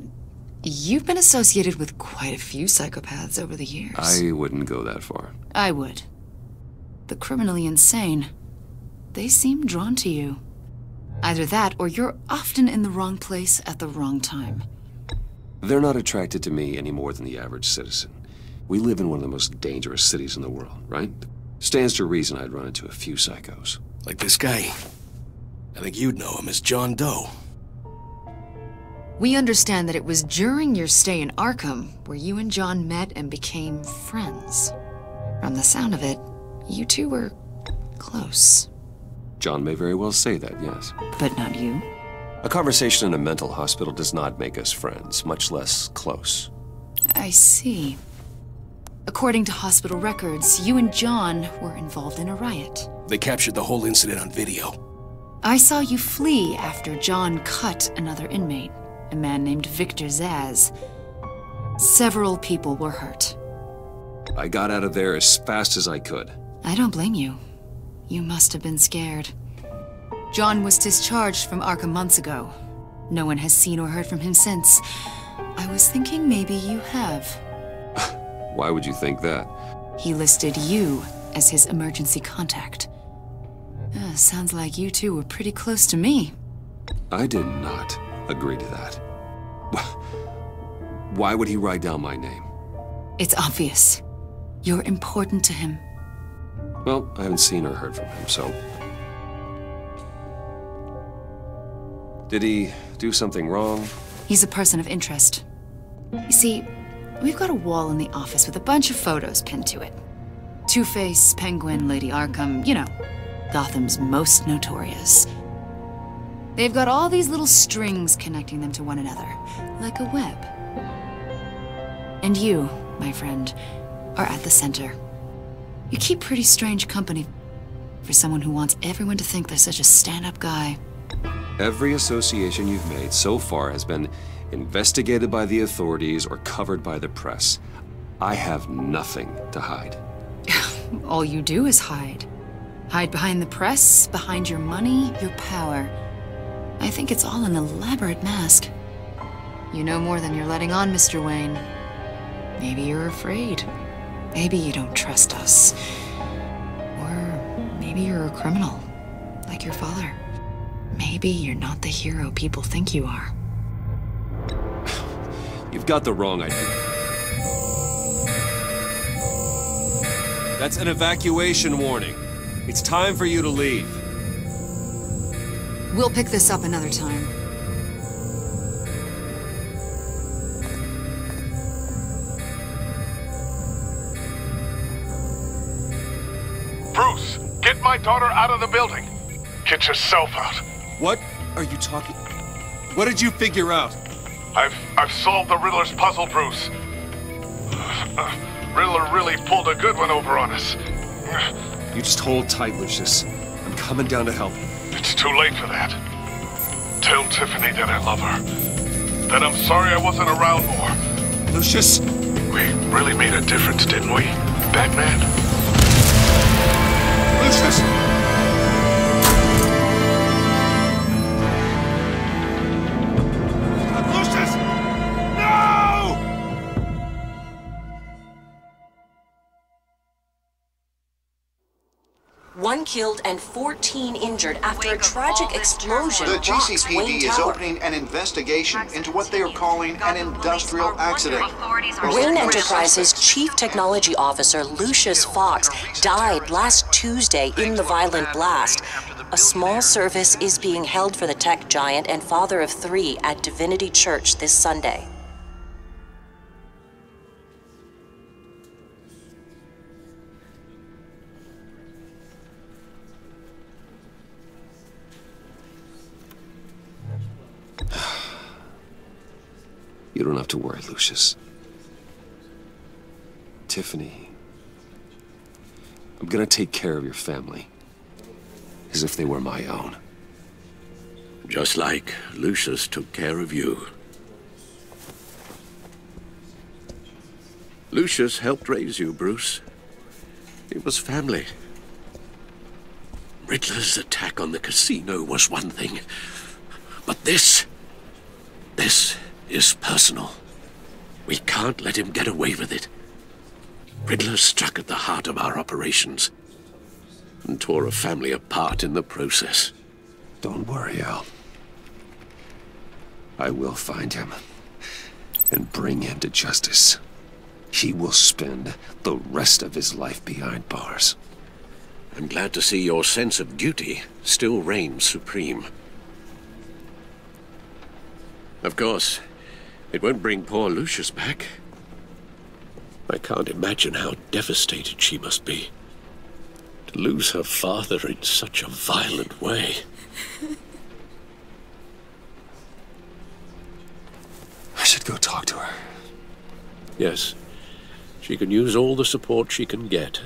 you've been associated with quite a few psychopaths over the years. I wouldn't go that far. I would. The criminally insane. They seem drawn to you. Either that, or you're often in the wrong place at the wrong time. They're not attracted to me any more than the average citizen. We live in one of the most dangerous cities in the world, right? Stands to reason I'd run into a few psychos. Like this guy. I think you'd know him as John Doe. We understand that it was during your stay in Arkham where you and John met and became friends. From the sound of it, you two were close. John may very well say that, yes. But not you. A conversation in a mental hospital does not make us friends, much less close. I see. According to hospital records, you and John were involved in a riot. They captured the whole incident on video. I saw you flee after John cut another inmate, a man named Victor Zsasz. Several people were hurt. I got out of there as fast as I could. I don't blame you. You must have been scared. John was discharged from Arkham months ago. No one has seen or heard from him since. I was thinking maybe you have. Why would you think that? He listed you as his emergency contact. Sounds like you two were pretty close to me. I did not agree to that. Why would he write down my name? It's obvious. You're important to him. Well, I haven't seen or heard from him, so... Did he do something wrong? He's a person of interest. You see, we've got a wall in the office with a bunch of photos pinned to it. Two-Face, Penguin, Lady Arkham, you know, Gotham's most notorious. They've got all these little strings connecting them to one another, like a web. And you, my friend, are at the center. You keep pretty strange company for someone who wants everyone to think they're such a stand-up guy. Every association you've made so far has been investigated by the authorities or covered by the press. I have nothing to hide. All you do is hide. Hide behind the press, behind your money, your power. I think it's all an elaborate mask. You know more than you're letting on, Mr. Wayne. Maybe you're afraid. Maybe you don't trust us. Or maybe you're a criminal, like your father. Maybe you're not the hero people think you are. You've got the wrong idea. That's an evacuation warning. It's time for you to leave. We'll pick this up another time. Bruce, get my daughter out of the building. Get yourself out. What are you talking? What did you figure out? I've solved the Riddler's puzzle, Bruce. Riddler really pulled a good one over on us. You just hold tight, Lucius. I'm coming down to help. It's too late for that. Tell Tiffany that I love her. That I'm sorry I wasn't around more. Lucius! We really made a difference, didn't we, Batman? Lucius! 1 killed and 14 injured after a tragic explosion The rocks GCPD Wayne is Tower. opening an investigation into what they are calling an industrial accident. Wayne Enterprises Chief Technology Officer Lucius Fox died last Tuesday in the violent blast. A small service is being held for the tech giant and father of 3 at Divinity Church this Sunday. You don't have to worry, Lucius. Tiffany, I'm gonna take care of your family. As if they were my own. Just like Lucius took care of you. Lucius helped raise you, Bruce. It was family. Riddler's attack on the casino was one thing. But this is personal. We can't let him get away with it. Riddler struck at the heart of our operations and tore a family apart in the process. Don't worry, Al. I will find him and bring him to justice. He will spend the rest of his life behind bars. I'm glad to see your sense of duty still reigns supreme. Of course, it won't bring poor Lucius back. I can't imagine how devastated she must be. To lose her father in such a violent way. I should go talk to her. Yes, she can use all the support she can get.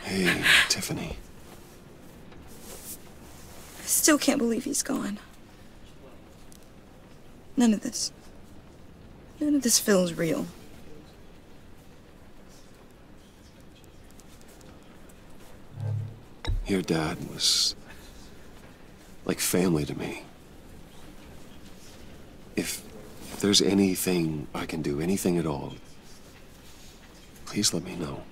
Hey, Tiffany. I still can't believe he's gone. None of this feels real. Your dad was like family to me. If there's anything I can do, anything at all, please let me know.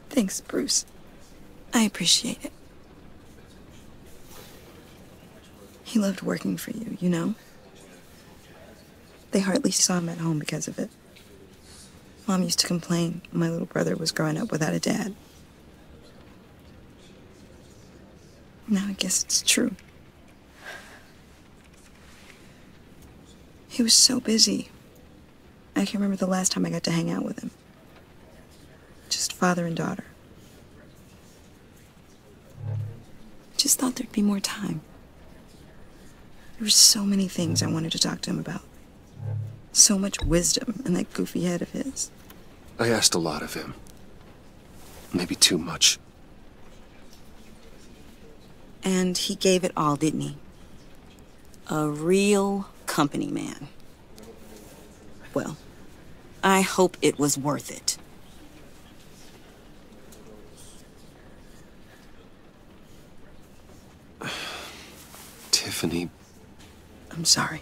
Thanks, Bruce. I appreciate it. He loved working for you, you know? They hardly saw him at home because of it. Mom used to complain when my little brother was growing up without a dad. Now I guess it's true. He was so busy. I can remember the last time I got to hang out with him. Just father and daughter. Just thought there'd be more time. There were so many things I wanted to talk to him about. So much wisdom in that goofy head of his. I asked a lot of him. Maybe too much. And he gave it all, didn't he? A real company man. Well, I hope it was worth it. Tiffany. I'm sorry.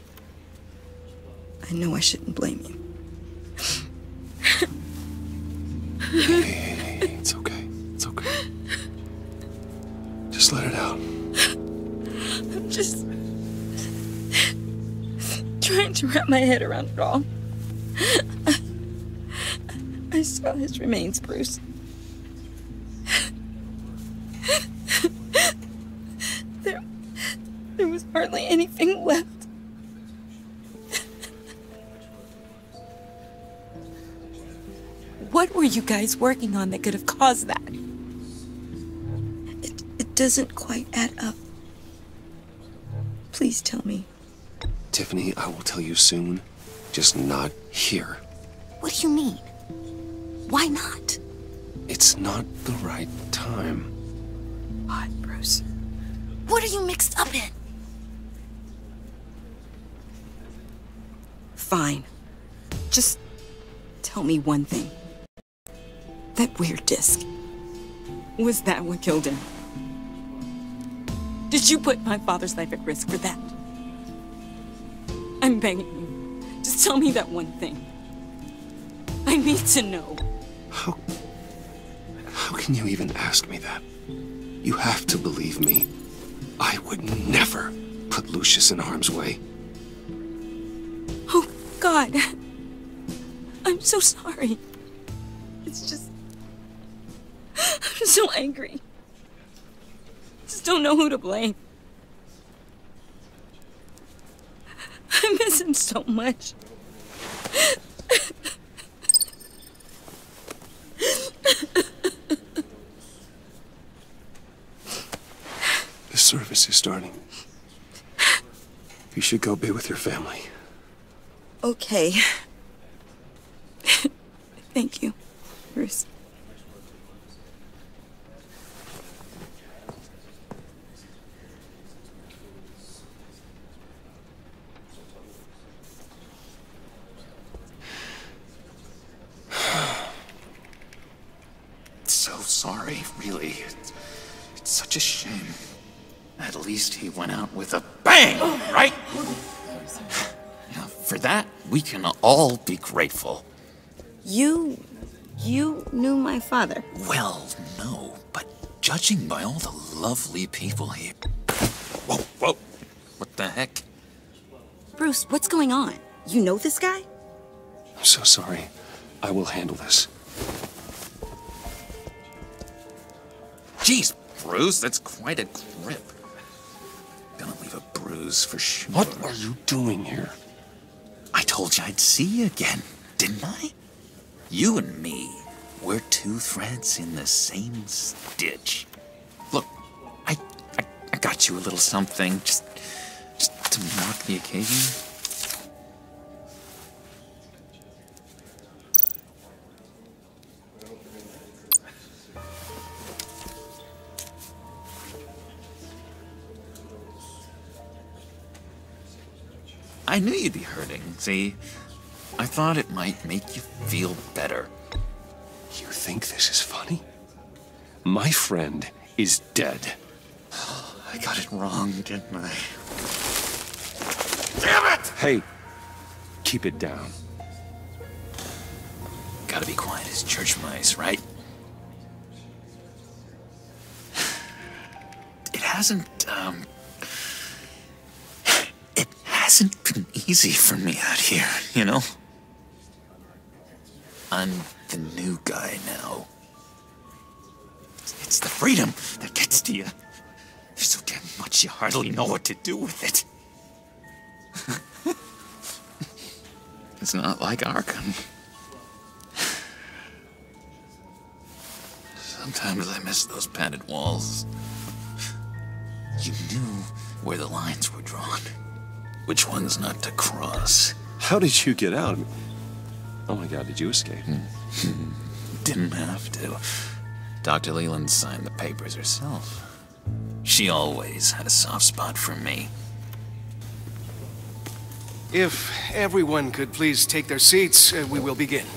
I know I shouldn't blame you. Hey, it's okay. It's okay. Just let it out. I'm just trying to wrap my head around it all. I saw his remains, Bruce. There was hardly anything left. What were you guys working on that could have caused that? It doesn't quite add up. Please tell me. Tiffany, I will tell you soon. Just not here. What do you mean? Why not? It's not the right time. What, Bruce? What are you mixed up in? Fine. Just tell me one thing. That weird disc. Was that what killed him? Did you put my father's life at risk for that? I'm begging you. Just Just tell me that one thing. I need to know. How can you even ask me that? You have to believe me. I would never put Lucius in harm's way. Oh, God. I'm so sorry. It's just... I'm so angry. Just don't know who to blame. I miss him so much. The service is starting. You should go be with your family. Okay. Thank you, Bruce. So sorry, really. It's such a shame. At least he went out with a bang, right? Now, for that, we can all be grateful. You knew my father. Well, no, but judging by all the lovely people here... Whoa, whoa, what the heck? Bruce, what's going on? You know this guy? I'm so sorry. I will handle this. Jeez, Bruce, that's quite a grip. Gonna leave a bruise for sure. What are you doing here? I told you I'd see you again, didn't I? You and me, we're two threads in the same stitch. Look, I got you a little something, just to mark the occasion. I knew you'd be hurting, see? I thought it might make you feel better. You think this is funny? My friend is dead. I got it wrong, didn't I? Damn it! Hey, keep it down. Gotta be quiet as church mice, right? It hasn't been easy for me out here, you know? I'm the new guy now. It's the freedom that gets to you. There's so damn much you hardly know what to do with it. It's not like Arkham. Sometimes I miss those padded walls. You knew where the lines were drawn. Which ones not to cross. How did you get out? Oh my God, did you escape? Didn't have to. Dr. Leland signed the papers herself. She always had a soft spot for me. If everyone could please take their seats, we will begin.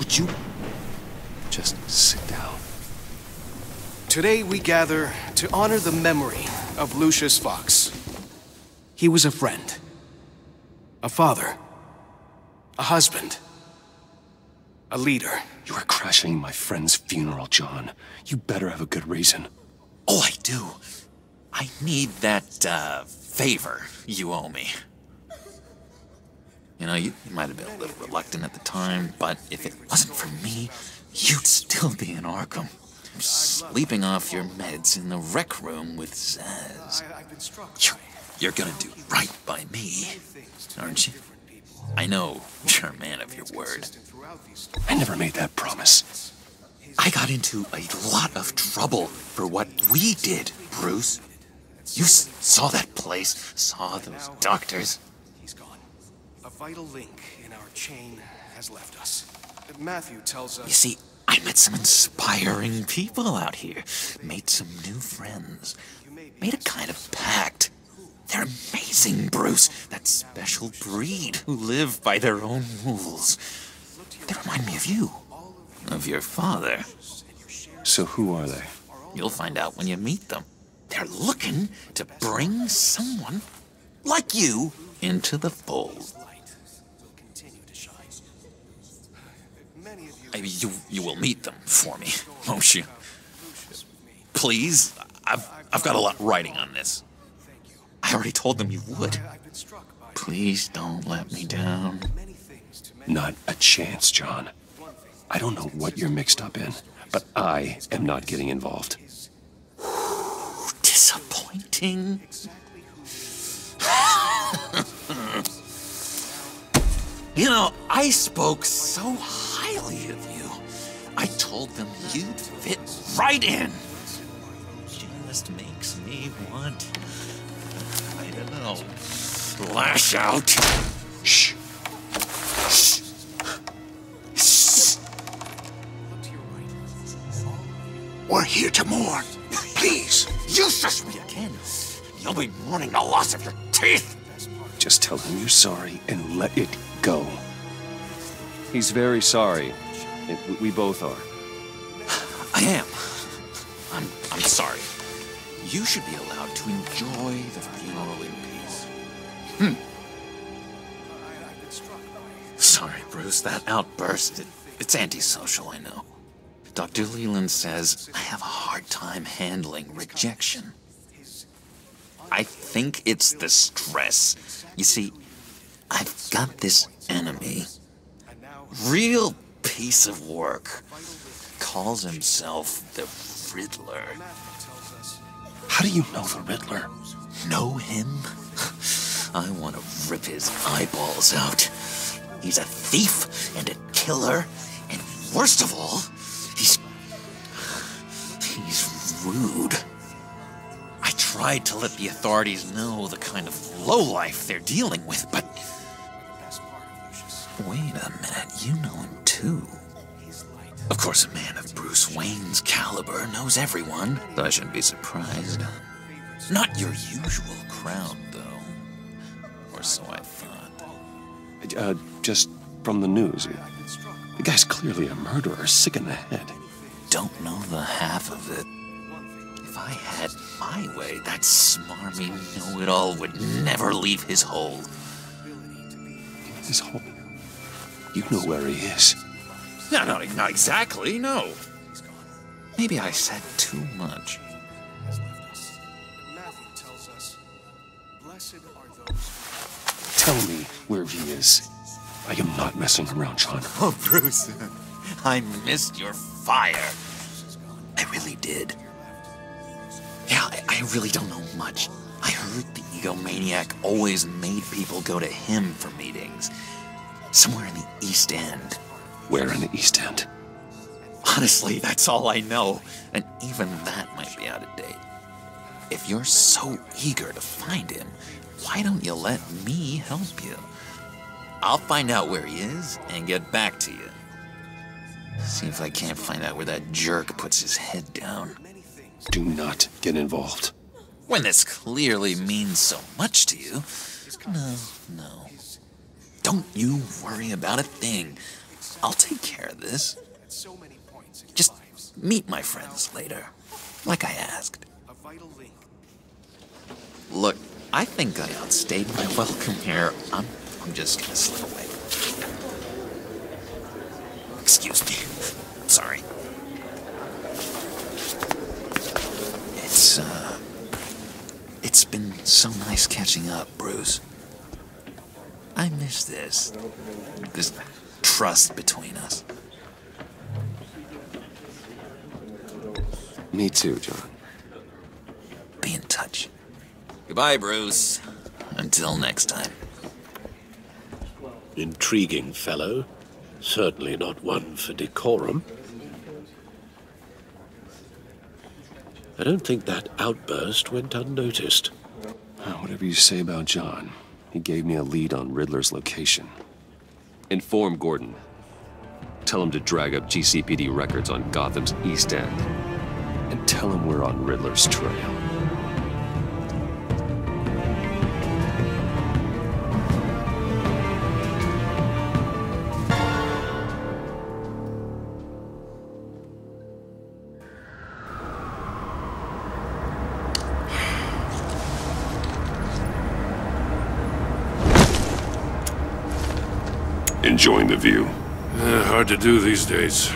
Would you just sit down? Today we gather to honor the memory of Lucius Fox. He was a friend, a father, a husband, a leader. You are crashing my friend's funeral, John. You better have a good reason. Oh, I do. I need that, favor you owe me. You know, you might have been a little reluctant at the time, but if it wasn't for me, you'd still be in Arkham. Sleeping off your meds in the rec room with Zsasz. You're gonna do right by me, aren't you? I know you're a man of your word. I never made that promise. I got into a lot of trouble for what we did, Bruce. You saw that place, saw those doctors. He's gone. A vital link in our chain has left us. Matthew tells us... You see, I met some inspiring people out here. Made some new friends. Made a kind of pact. They're amazing, Bruce. That special breed who live by their own rules. They remind me of you. Of your father. So who are they? You'll find out when you meet them. They're looking to bring someone like you into the fold. You will meet them for me, won't you? Please? I've got a lot riding on this. I already told them you would. Please don't let me down. Not a chance, John. I don't know what you're mixed up in, but I am not getting involved. Disappointing. You know, I spoke so highly of you. I told them you'd fit right in. Just makes me want, I don't know, lash out. Shh. Shh. Shh. We're here to mourn. Please. You shush me again. You'll be mourning the loss of your teeth. Just tell him you're sorry and let it go. He's very sorry. We both are. I am. I'm sorry. You should be allowed to enjoy the funeral in peace. Sorry, Bruce, that outburst, it's antisocial, I know. Dr. Leland says I have a hard time handling rejection. I think it's the stress. You see, I've got this enemy. Real piece of work. Calls himself the Riddler. How do you know the Riddler? Know him? I want to rip his eyeballs out. He's a thief and a killer, and worst of all, he's rude. I tried to let the authorities know the kind of lowlife they're dealing with, but... Wait a minute, you know him too. Of course, a man of Bruce Wayne's caliber knows everyone, so I shouldn't be surprised. Not your usual crowd, though. Or so I thought. Just from the news. The guy's clearly a murderer, sick in the head. Don't know the half of it. If I had my way, that smarmy know-it-all would never leave his hole. His hole? You know where he is. No, not exactly, no. Maybe I said too much. Tell me where he is. I am not messing around, John. Oh, Bruce, I missed your fire. I really did. Yeah, I really don't know much. I heard the egomaniac always made people go to him for meetings. Somewhere in the East End. Where in the East End? Honestly, that's all I know. And even that might be out of date. If you're so eager to find him, why don't you let me help you? I'll find out where he is and get back to you. See if I can't find out where that jerk puts his head down. Do not get involved. When this clearly means so much to you. No. Don't you worry about a thing. I'll take care of this. Just meet my friends later, like I asked. Look, I think I outstayed my welcome here. I'm just gonna slip away. Excuse me. Sorry. It's been so nice catching up, Bruce. I miss this trust between us. Me too, John. Be in touch. Goodbye, Bruce. Until next time. Intriguing fellow. Certainly not one for decorum. I don't think that outburst went unnoticed. Whatever you say about John, he gave me a lead on Riddler's location. Inform Gordon. Tell him to drag up GCPD records on Gotham's East End. And tell him we're on Riddler's trail. Enjoying the view? Hard to do these days.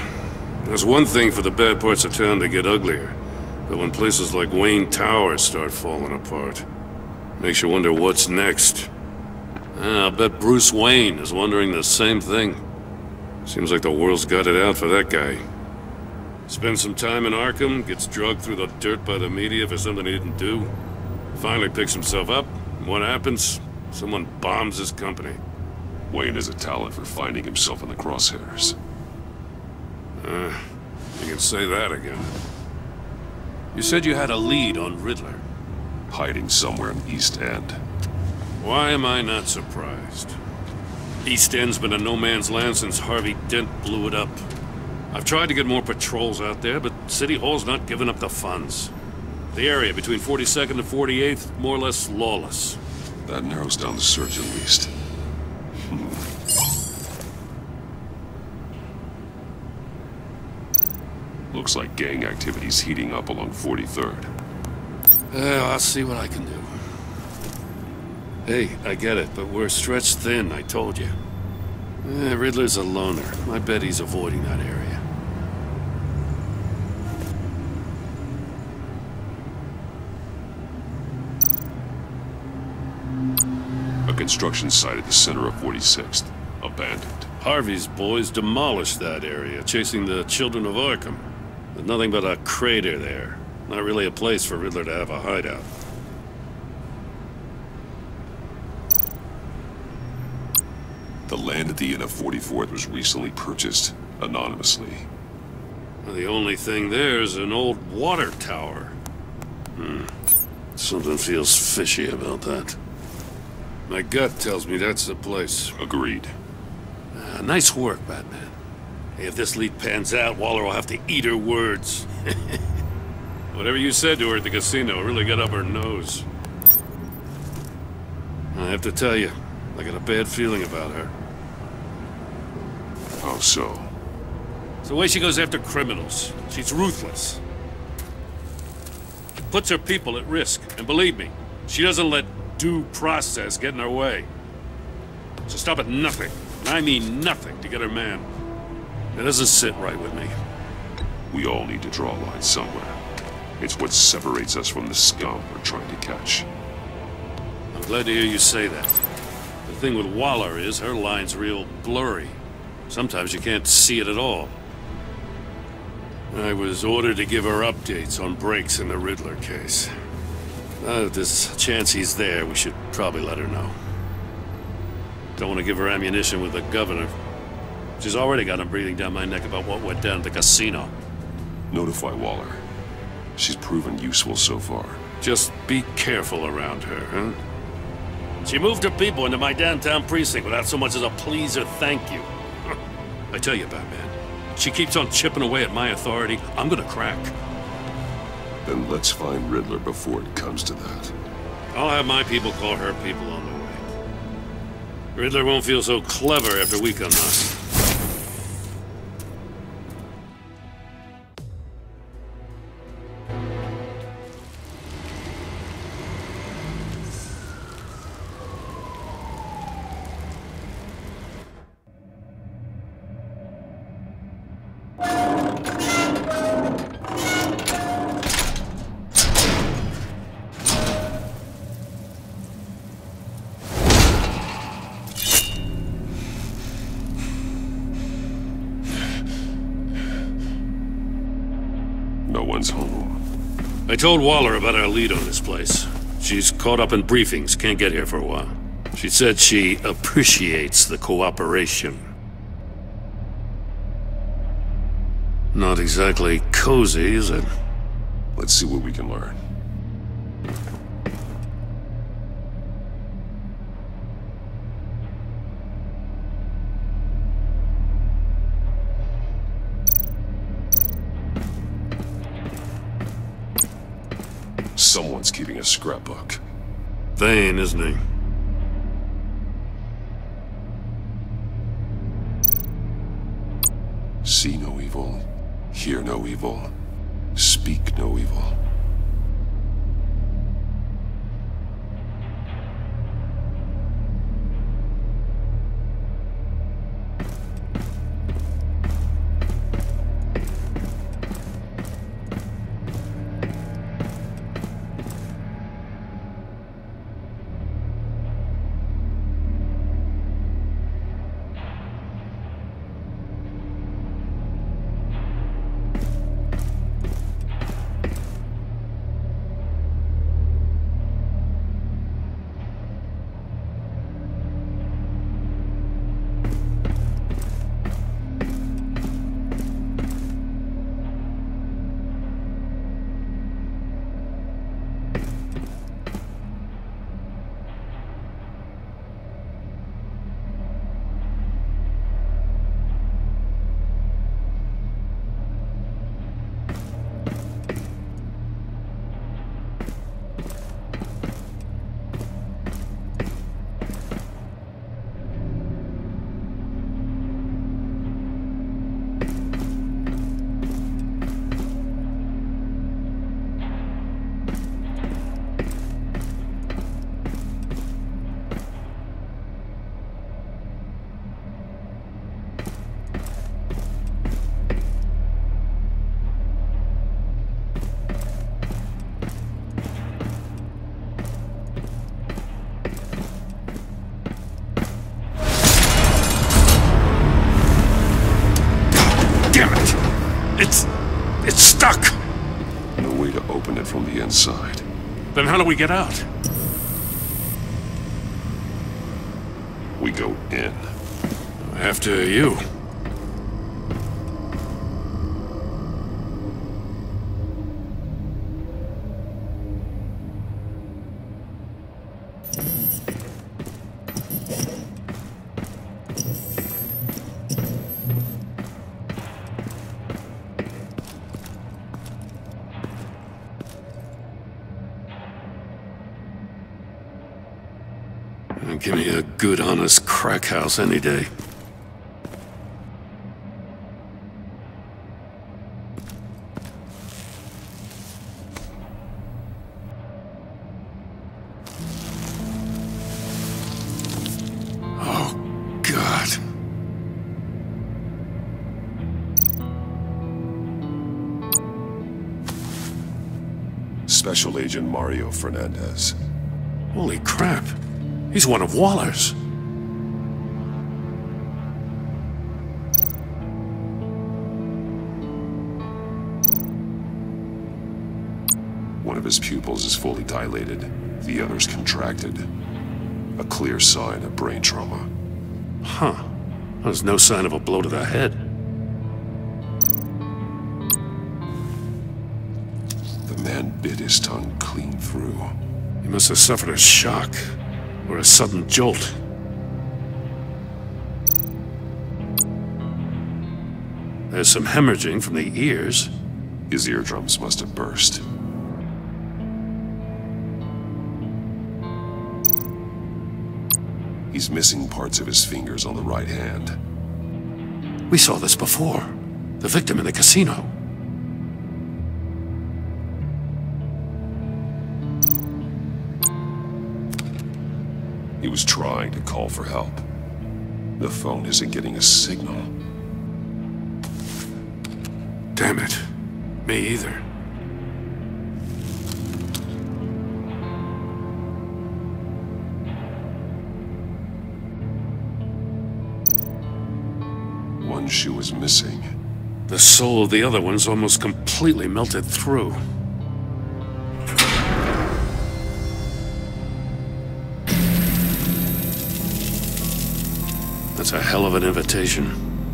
There's one thing for the bad parts of town to get uglier, but when places like Wayne Tower start falling apart, makes you wonder what's next. I'll bet Bruce Wayne is wondering the same thing. Seems like the world's got it out for that guy. Spends some time in Arkham, gets drugged through the dirt by the media for something he didn't do. Finally picks himself up, and what happens? Someone bombs his company. Wayne has a talent for finding himself in the crosshairs. You can say that again. You said you had a lead on Riddler. Hiding somewhere in East End. Why am I not surprised? East End's been a no-man's land since Harvey Dent blew it up. I've tried to get more patrols out there, but City Hall's not giving up the funds. The area between 42nd and 48th, more or less lawless. That narrows down the search at least. Looks like gang activity's heating up along 43rd. I'll see what I can do. Hey, I get it, but we're stretched thin, I told you. Riddler's a loner. I bet he's avoiding that area. A construction site at the center of 46th. Abandoned. Harvey's boys demolished that area, chasing the children of Arkham. There's nothing but a crater there. Not really a place for Riddler to have a hideout. The land at the end of 44th was recently purchased, anonymously. Well, the only thing there is an old water tower. Something feels fishy about that. My gut tells me that's the place. Agreed. Nice work, Batman. Hey, if this lead pans out, Waller will have to eat her words. Whatever you said to her at the casino really got up her nose. I have to tell you, I got a bad feeling about her. How so? It's the way she goes after criminals. She's ruthless. Puts her people at risk, and believe me, she doesn't let due process get in her way. She'll stop at nothing, and I mean nothing, to get her man. It doesn't sit right with me. We all need to draw a line somewhere. It's what separates us from the scum we're trying to catch. I'm glad to hear you say that. The thing with Waller is her line's real blurry. Sometimes you can't see it at all. I was ordered to give her updates on breaks in the Riddler case. If there's a chance he's there, we should probably let her know. Don't want to give her ammunition with the governor. She's already got him breathing down my neck about what went down at the casino. Notify Waller. She's proven useful so far. Just be careful around her, huh? She moved her people into my downtown precinct without so much as a please or thank you. I tell you, Batman, she keeps on chipping away at my authority, I'm gonna crack. Then let's find Riddler before it comes to that. I'll have my people call her people on the way. Riddler won't feel so clever after we come knocking. I told Waller about our lead on this place. She's caught up in briefings, can't get here for a while. She said she appreciates the cooperation. Not exactly cozy, is it? Let's see what we can learn. Someone's keeping a scrapbook. Vane, isn't he? See no evil, hear no evil, speak no evil. stuck! No way to open it from the inside. Then how do we get out? We go in. After you. Give me a good, honest crack house any day. Oh, God. Special Agent Mario Fernandez. Holy crap. He's one of Waller's. One of his pupils is fully dilated, the other's contracted. A clear sign of brain trauma. Huh. There's no sign of a blow to the head. The man bit his tongue clean through. He must have suffered a shock. Or a sudden jolt. There's some hemorrhaging from the ears. His eardrums must have burst. He's missing parts of his fingers on the right hand. We saw this before. The victim in the casino. He was trying to call for help. The phone isn't getting a signal. Damn it. Me either. One shoe is missing. The sole of the other one's almost completely melted through. That's a hell of an invitation.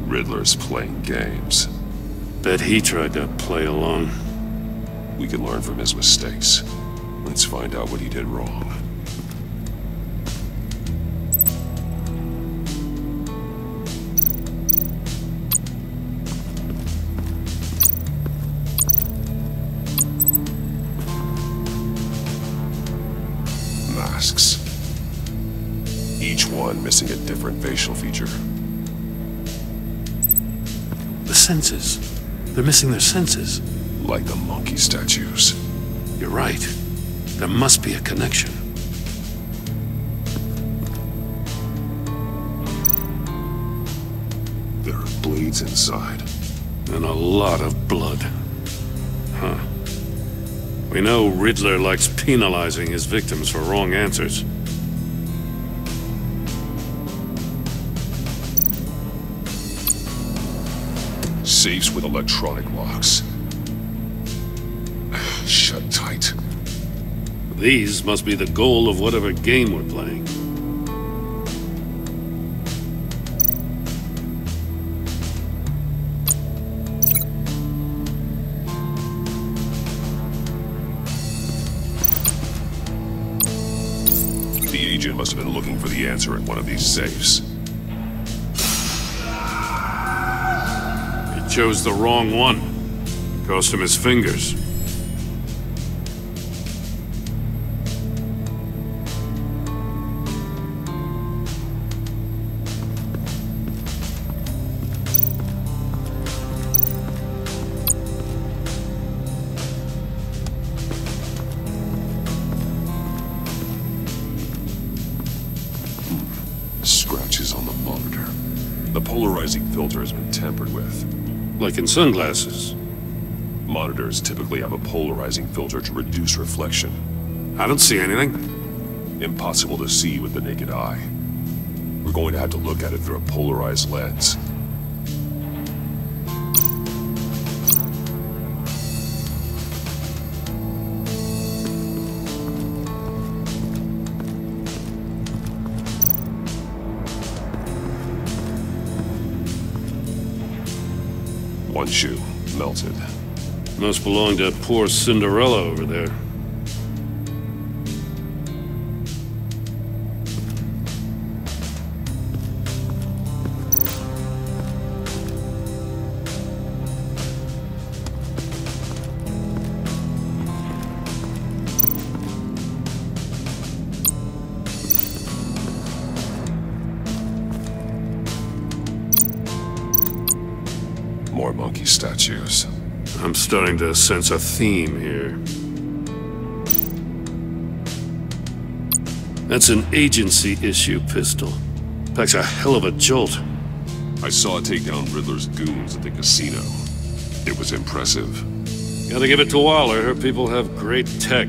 Riddler's playing games. Bet he tried to play along. We can learn from his mistakes. Let's find out what he did wrong. Masks. Each one missing a different facial feature. The senses. They're missing their senses. Like the monkey statues. You're right. There must be a connection. There are bleeds inside. And a lot of blood. Huh. We know Riddler likes penalizing his victims for wrong answers. Safes with electronic locks. Shut tight. These must be the goal of whatever game we're playing. The agent must have been looking for the answer in one of these safes. He chose the wrong one. Cost him his fingers. Scratches on the monitor. The polarizing filter has been tampered with. Like in sunglasses. Monitors typically have a polarizing filter to reduce reflection. I don't see anything. Impossible to see with the naked eye. We're going to have to look at it through a polarized lens. One shoe, melted. Must belong to poor Cinderella over there. More monkey statues. I'm starting to sense a theme here. That's an agency-issue pistol. Packs a hell of a jolt. I saw it take down Riddler's goons at the casino. It was impressive. Gotta give it to Waller. Her people have great tech.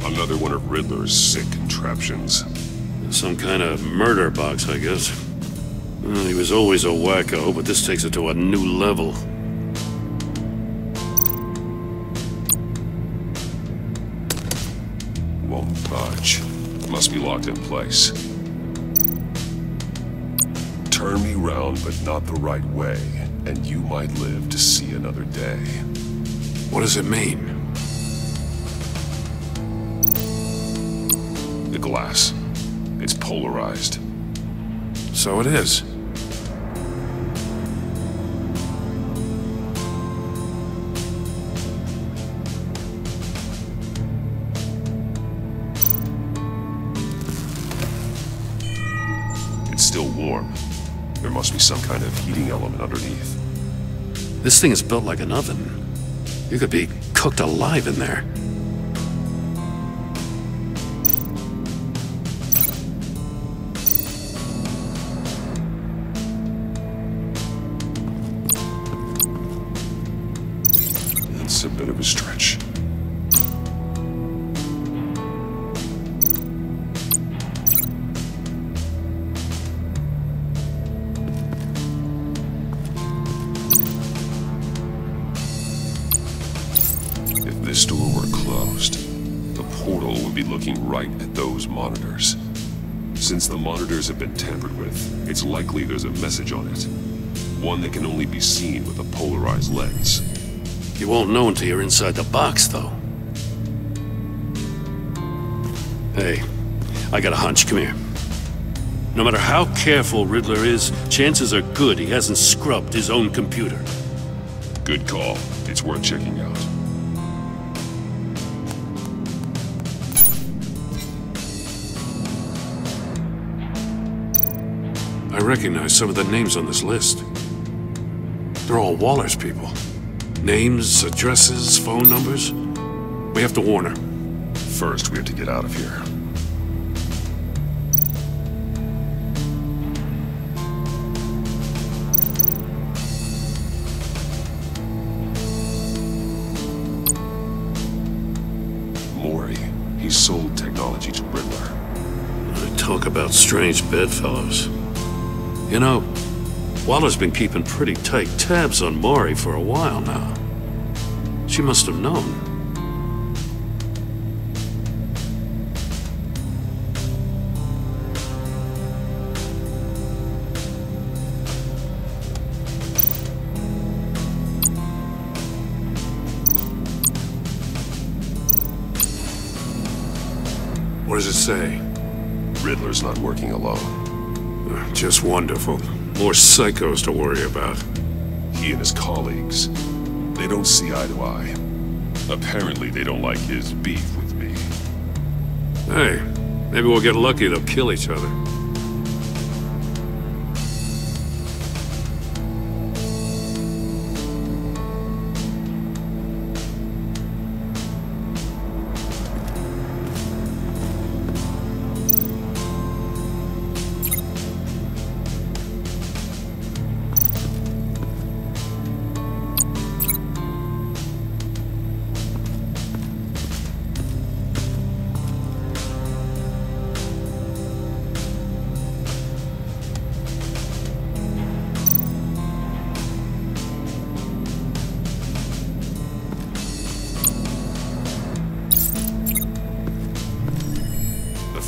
Another one of Riddler's sick contraptions. Some kind of murder box, I guess. Well, he was always a wacko, but this takes it to a new level. Won't budge. Must be locked in place. Turn me round, but not the right way, and you might live to see another day. What does it mean? The glass. It's polarized. So it is. It's still warm. There must be some kind of heating element underneath. This thing is built like an oven. You could be cooked alive in there. It's a bit of a stretch. If this door were closed, the portal would be looking right at those monitors. Since the monitors have been tampered with, it's likely there's a message on it. One that can only be seen with a polarized lens. You won't know until you're inside the box, though. Hey, I got a hunch. Come here. No matter how careful Riddler is, chances are good he hasn't scrubbed his own computer. Good call. It's worth checking out. I recognize some of the names on this list. They're all Waller's people. Names, addresses, phone numbers. We have to warn her. First, we have to get out of here. Mori, he sold technology to Riddler. Talk about strange bedfellows. You know, Waller's been keeping pretty tight tabs on Mori for a while now. She must have known. What does it say? Riddler's not working alone. Just wonderful. More psychos to worry about. He and his colleagues, they don't see eye to eye. Apparently they don't like his beef with me. Hey, maybe we'll get lucky they'll kill each other.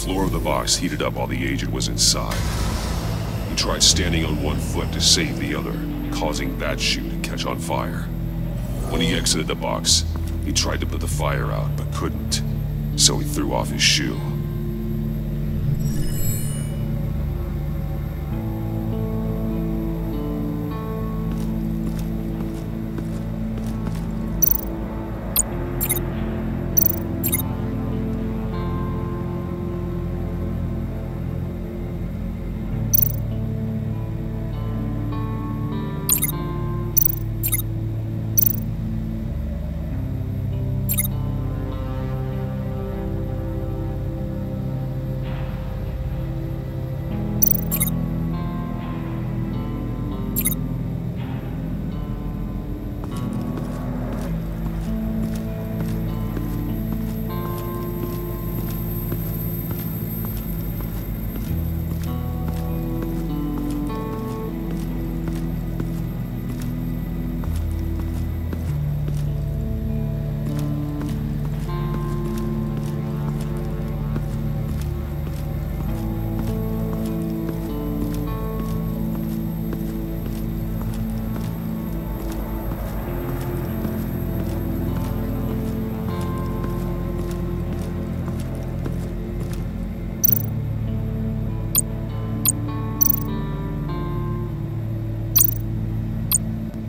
floor of the box heated up while the agent was inside. He tried standing on one foot to save the other, causing that shoe to catch on fire. When he exited the box, he tried to put the fire out, but couldn't, so he threw off his shoe.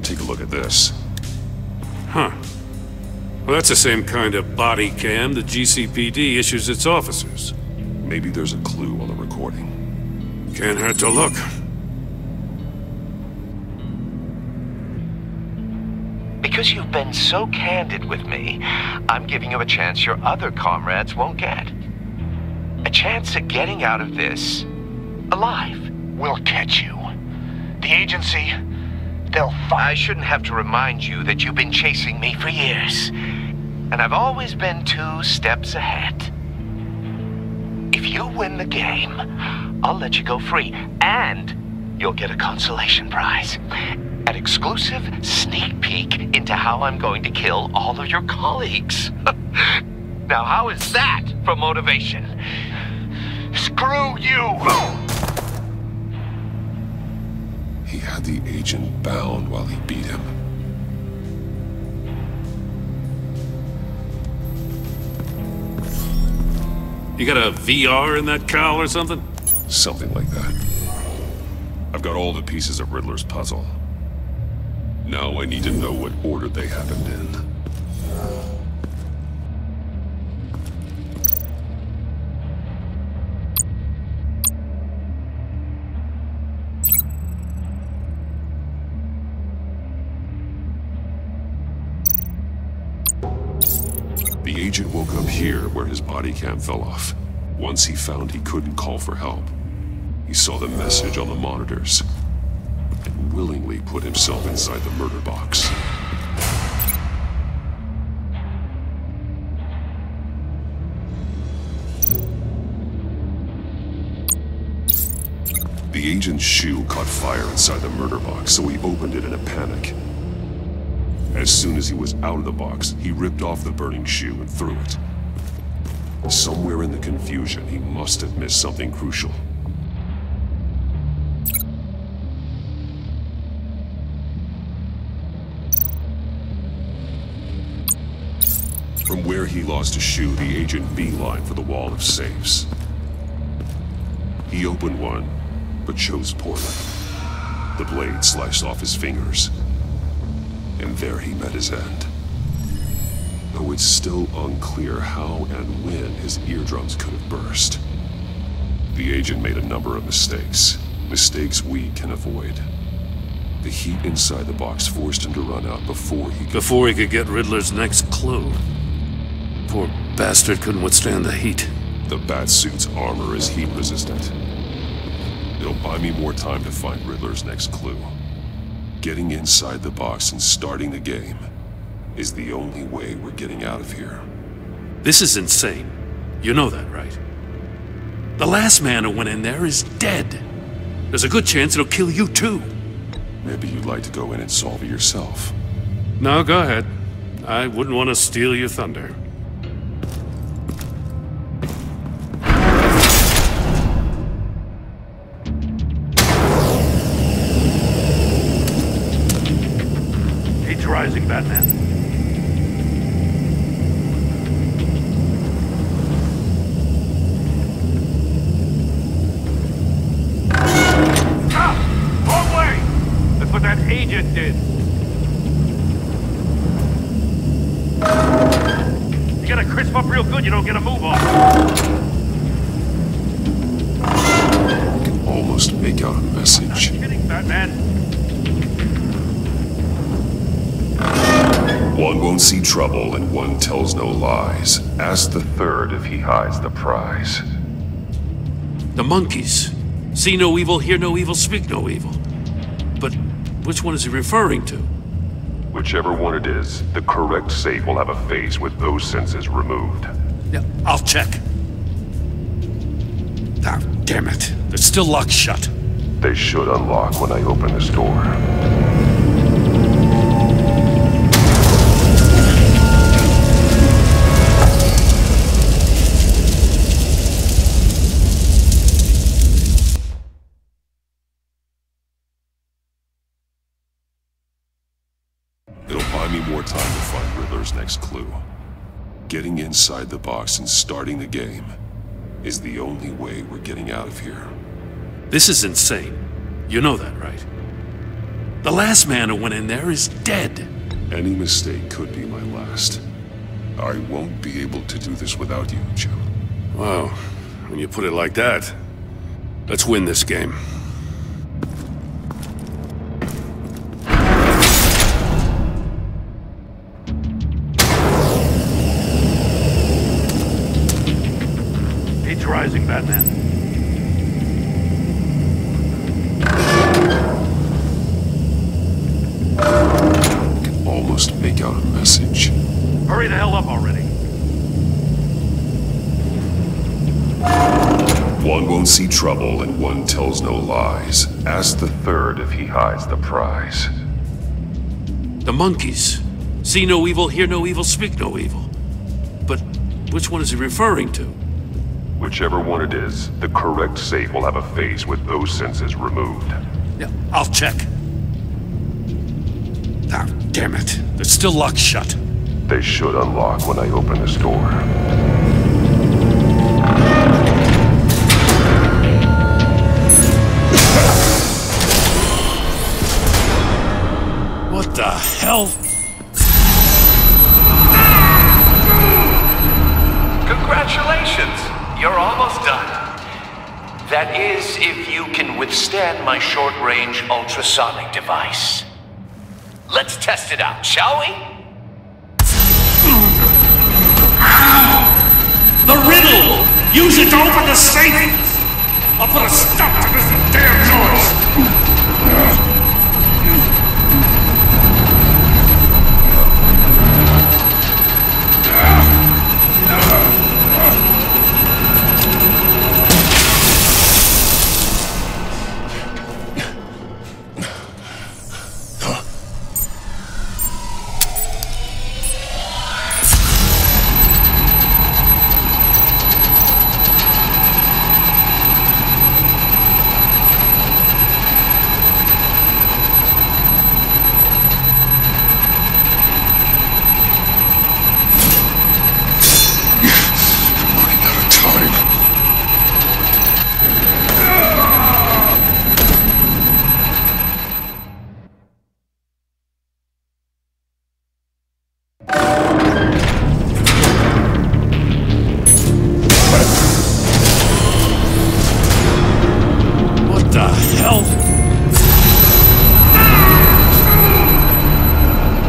Take a look at this. Huh. Well, that's the same kind of body cam the GCPD issues its officers. Maybe there's a clue on the recording. Can't hurt to look. Because you've been so candid with me, I'm giving you a chance your other comrades won't get. A chance at getting out of this alive. We'll catch you. The agency, they'll find... I shouldn't have to remind you that you've been chasing me for years. And I've always been 2 steps ahead. If you win the game, I'll let you go free. And you'll get a consolation prize. An exclusive sneak peek into how I'm going to kill all of your colleagues. Now, how is that for motivation? Screw you! He had the agent bound while he beat him. You got a VR in that cowl or something? Something like that. I've got all the pieces of Riddler's puzzle. Now I need to know what order they happened in. The agent woke up here where his body cam fell off. Once he found he couldn't call for help, he saw the message on the monitors and willingly put himself inside the murder box. The agent's shoe caught fire inside the murder box, so he opened it in a panic. As soon as he was out of the box, he ripped off the burning shoe and threw it. Somewhere in the confusion, he must have missed something crucial. From where he lost a shoe, the agent beelined for the wall of safes. He opened one, but chose poorly. The blade sliced off his fingers. And there he met his end. Though it's still unclear how and when his eardrums could have burst. The agent made a number of mistakes. Mistakes we can avoid. The heat inside the box forced him to run out before he could get Riddler's next clue. Poor bastard couldn't withstand the heat. The Batsuit's armor is heat resistant. It'll buy me more time to find Riddler's next clue. Getting inside the box and starting the game is the only way we're getting out of here. This is insane. You know that, right? The last man who went in there is dead. There's a good chance it'll kill you too. Maybe you'd like to go in and solve it yourself. No, go ahead. I wouldn't want to steal your thunder. rising, Batman. Ah! Wrong way! That's what that agent did. You gotta crisp up real good, you don't get a move on. I can almost make out a message. I'm not kidding, Batman. One won't see trouble and one tells no lies. Ask the third if he hides the prize. The monkeys. See no evil, hear no evil, speak no evil. But which one is he referring to? Whichever one it is, the correct safe will have a face with those senses removed. Yeah, I'll check. Ah, damn it. They're still locked shut. They should unlock when I open this door. It'll buy me more time to find Riddler's next clue. Getting inside the box and starting the game is the only way we're getting out of here. This is insane. You know that, right? The last man who went in there is dead. Any mistake could be my last. I won't be able to do this without you, Jim. Wow, when you put it like that, let's win this game. It's rising, Batman. I can almost make out a message. Hurry the hell up already. One won't see trouble and one tells no lies. Ask the third if he hides the prize. The monkeys. See no evil, hear no evil, speak no evil. But which one is he referring to? Whichever one it is, the correct safe will have a face with those senses removed. Yeah, I'll check. Ah, damn it. They're still locked shut. They should unlock when I open this door. What the hell? Congratulations! You're almost done. That is, if you can withstand my short-range ultrasonic device. Let's test it out, shall we? The riddle! Use it to open the safe! I'll put a stop to this damn noise!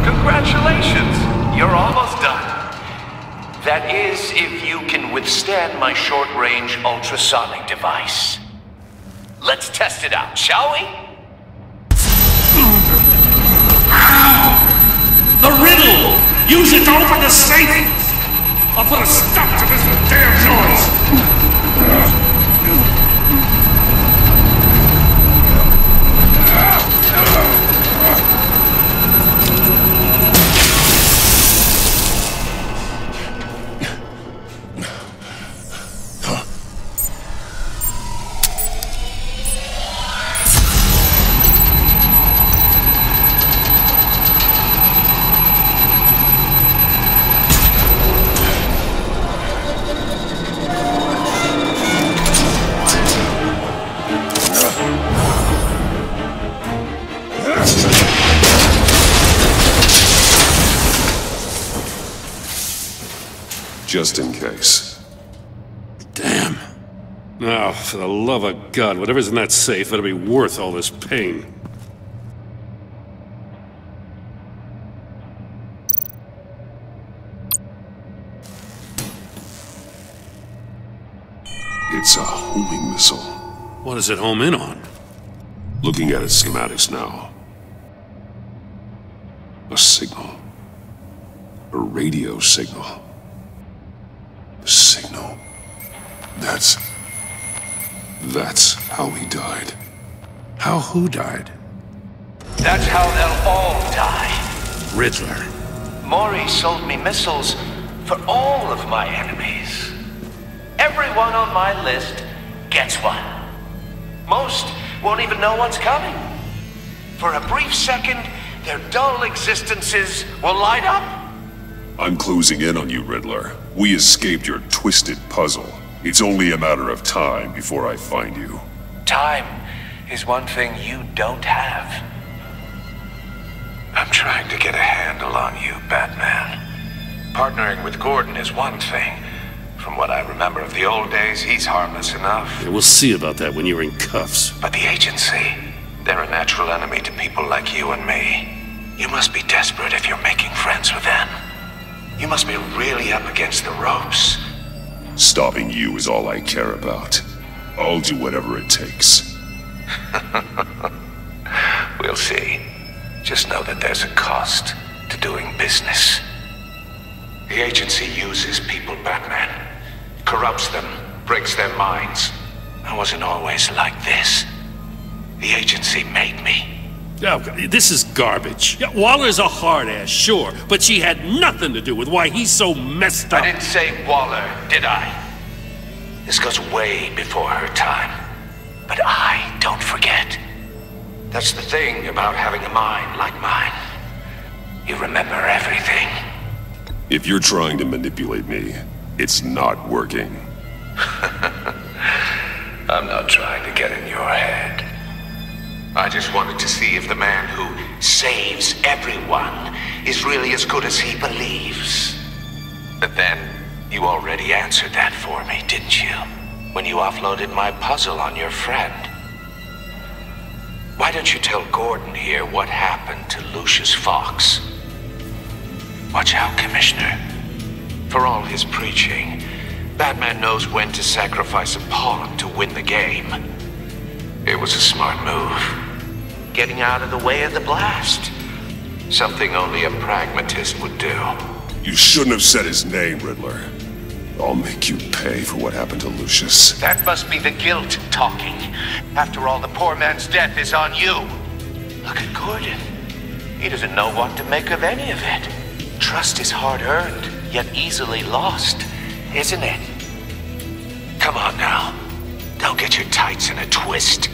Congratulations! You're almost done. That is, if you can withstand my short-range ultrasonic device. Let's test it out, shall we? The riddle! Use it to open the safe! I'll put a stop to this damn noise! just in case. Damn. Now, for the love of God, whatever's in that safe better be worth all this pain. It's a homing missile. What does it home in on? Looking at its schematics now. A signal. A radio signal. A signal. That's how he died. How who died? That's how they'll all die. Riddler. Maury sold me missiles for all of my enemies. Everyone on my list gets one. Most won't even know what's coming. For a brief second, their dull existences will light up. I'm closing in on you, Riddler. We escaped your twisted puzzle. It's only a matter of time before I find you. Time is one thing you don't have. I'm trying to get a handle on you, Batman. Partnering with Gordon is one thing. From what I remember of the old days, he's harmless enough. Yeah, we'll see about that when you're in cuffs. But the agency, they're a natural enemy to people like you and me. You must be desperate if you're making friends with them. You must be really up against the ropes. Stopping you is all I care about. I'll do whatever it takes. We'll see. Just know that there's a cost to doing business. The agency uses people, Batman. Corrupts them, breaks their minds. I wasn't always like this. The agency made me. Oh, this is garbage. Yeah, Waller's a hard ass, sure, but she had nothing to do with why he's so messed up. I didn't say Waller, did I? This goes way before her time. But I don't forget. That's the thing about having a mind like mine. You remember everything. If you're trying to manipulate me, it's not working. I'm not trying to get in your head. I just wanted to see if the man who saves everyone is really as good as he believes. But then, you already answered that for me, didn't you? When you offloaded my puzzle on your friend. Why don't you tell Gordon here what happened to Lucius Fox? Watch out, Commissioner. For all his preaching, Batman knows when to sacrifice a pawn to win the game. It was a smart move. Getting out of the way of the blast. Something only a pragmatist would do. You shouldn't have said his name, Riddler. I'll make you pay for what happened to Lucius. That must be the guilt talking. After all, the poor man's death is on you. Look at Gordon. He doesn't know what to make of any of it. Trust is hard-earned, yet easily lost, isn't it? Come on now. Don't get your tights in a twist.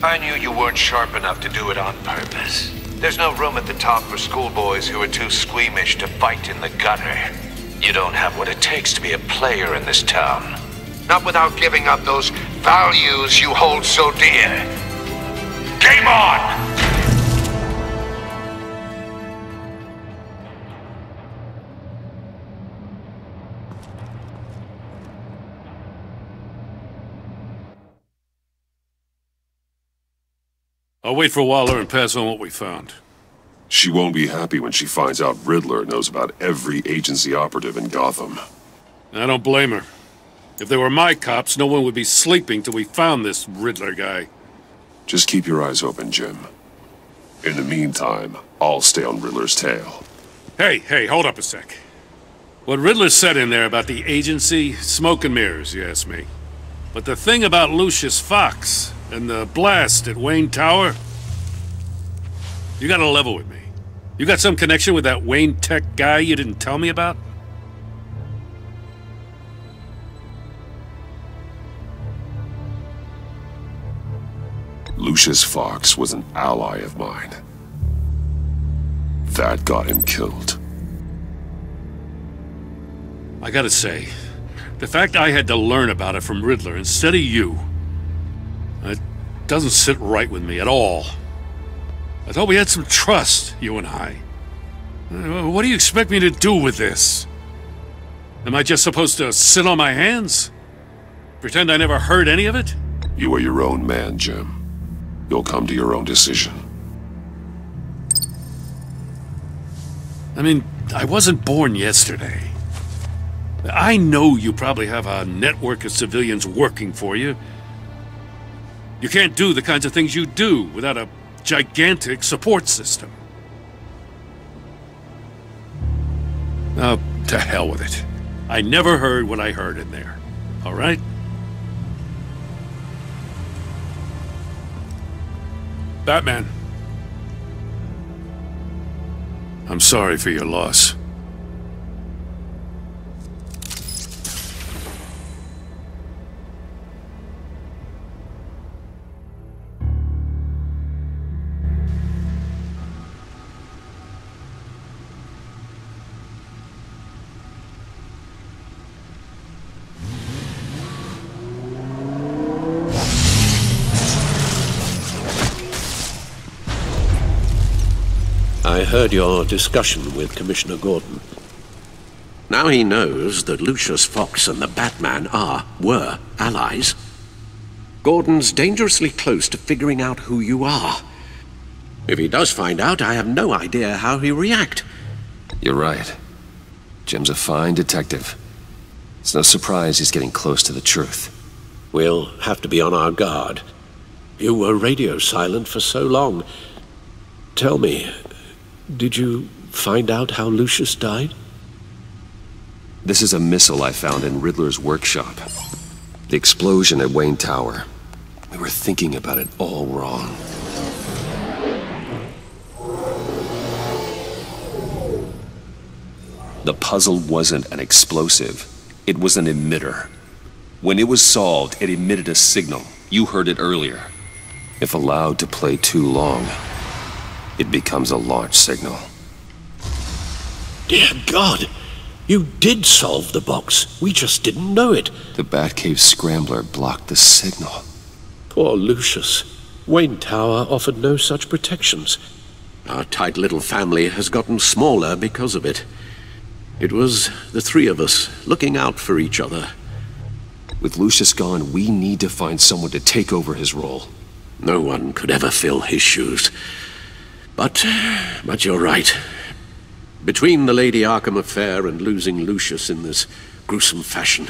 I knew you weren't sharp enough to do it on purpose. There's no room at the top for schoolboys who are too squeamish to fight in the gutter. You don't have what it takes to be a player in this town. Not without giving up those values you hold so dear. Game on! I'll wait for Waller and pass on what we found. She won't be happy when she finds out Riddler knows about every agency operative in Gotham. I don't blame her. If they were my cops, no one would be sleeping till we found this Riddler guy. Just keep your eyes open, Jim. In the meantime, I'll stay on Riddler's tail. Hey, hold up a sec. What Riddler said in there about the agency, smoke and mirrors, you ask me. But the thing about Lucius Fox and the blast at Wayne Tower, you gotta level with me. You got some connection with that Wayne Tech guy you didn't tell me about? Lucius Fox was an ally of mine. That got him killed. I gotta say, the fact I had to learn about it from Riddler instead of you, it doesn't sit right with me at all. I thought we had some trust, you and I. What do you expect me to do with this? Am I just supposed to sit on my hands? Pretend I never heard any of it? You are your own man, Jim. You'll come to your own decision. I mean, I wasn't born yesterday. I know you probably have a network of civilians working for you. You can't do the kinds of things you do without a gigantic support system. Oh, to hell with it. I never heard what I heard in there. All right? Batman. I'm sorry for your loss. I heard your discussion with Commissioner Gordon. Now he knows that Lucius Fox and the Batman were allies. Gordon's dangerously close to figuring out who you are. If he does find out, I have no idea how he'll react. You're right. Jim's a fine detective. It's no surprise he's getting close to the truth. We'll have to be on our guard. You were radio silent for so long. Tell me, did you find out how Lucius died? This is a missile I found in Riddler's workshop. The explosion at Wayne Tower. We were thinking about it all wrong. The puzzle wasn't an explosive. It was an emitter. When it was solved, it emitted a signal. You heard it earlier. If allowed to play too long, it becomes a launch signal. Dear God! You did solve the box. We just didn't know it. The Batcave Scrambler blocked the signal. Poor Lucius. Wayne Tower offered no such protections. Our tight little family has gotten smaller because of it. It was the three of us looking out for each other. With Lucius gone, we need to find someone to take over his role. No one could ever fill his shoes. But you're right. Between the Lady Arkham affair and losing Lucius in this gruesome fashion,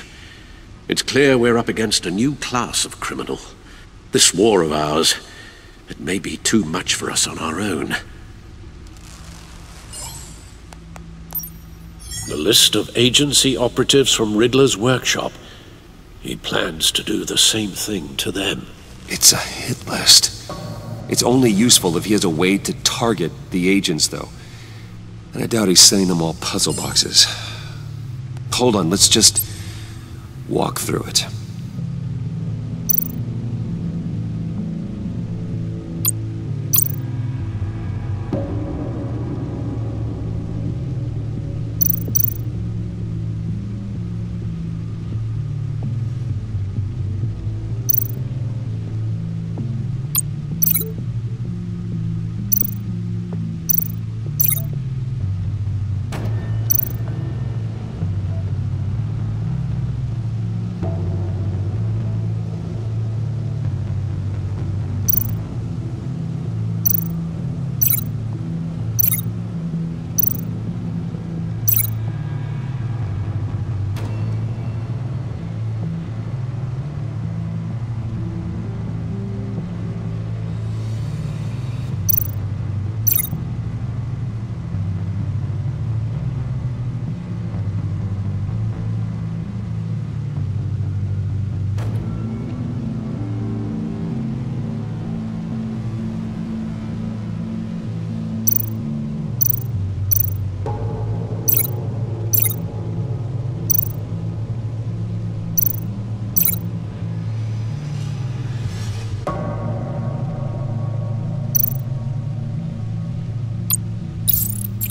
it's clear we're up against a new class of criminal. This war of ours, it may be too much for us on our own. The list of agency operatives from Riddler's workshop. He plans to do the same thing to them. It's a hit list. It's only useful if he has a way to target the agents, though. And I doubt he's sending them all puzzle boxes. Hold on, let's just walk through it.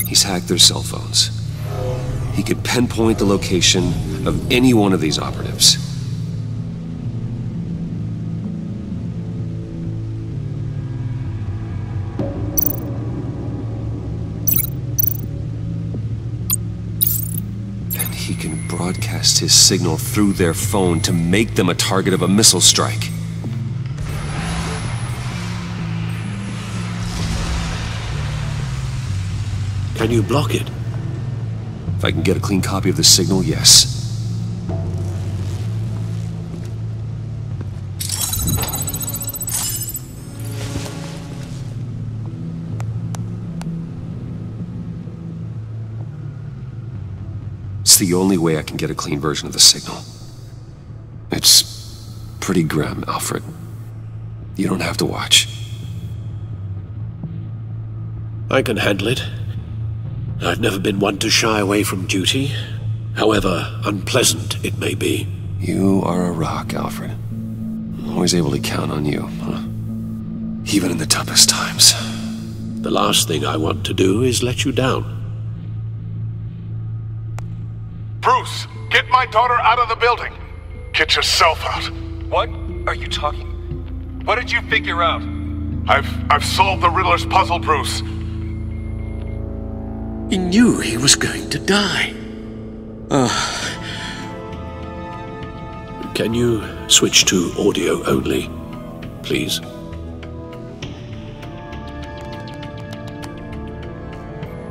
He's hacked their cell phones. He could pinpoint the location of any one of these operatives. And he can broadcast broadcast his signal through their phone to make them a target of a missile strike. Can you block it? If I can get a clean copy of the signal, yes. It's the only way I can get a clean version of the signal. It's pretty grim, Alfred. You don't have to watch. I can handle it. I've never been one to shy away from duty, however unpleasant it may be. You are a rock, Alfred. Always able to count on you, huh? Even in the toughest times. The last thing I want to do is let you down. Bruce, get my daughter out of the building. Get yourself out. What are you talking? What did you figure out? I've solved the Riddler's puzzle, Bruce. He knew he was going to die. Can you switch to audio only, please?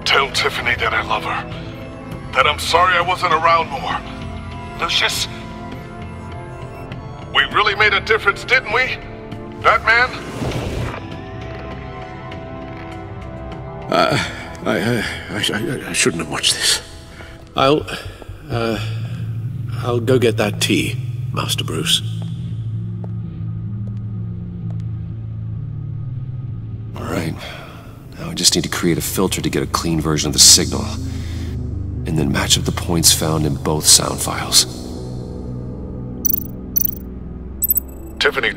Tell Tiffany that I love her. That I'm sorry I wasn't around more. Lucius? We really made a difference, didn't we? Batman? I shouldn't have watched this. I'll go get that tea, Master Bruce. All right. Now I just need to create a filter to get a clean version of the signal, and then match up the points found in both sound files. Tiffany.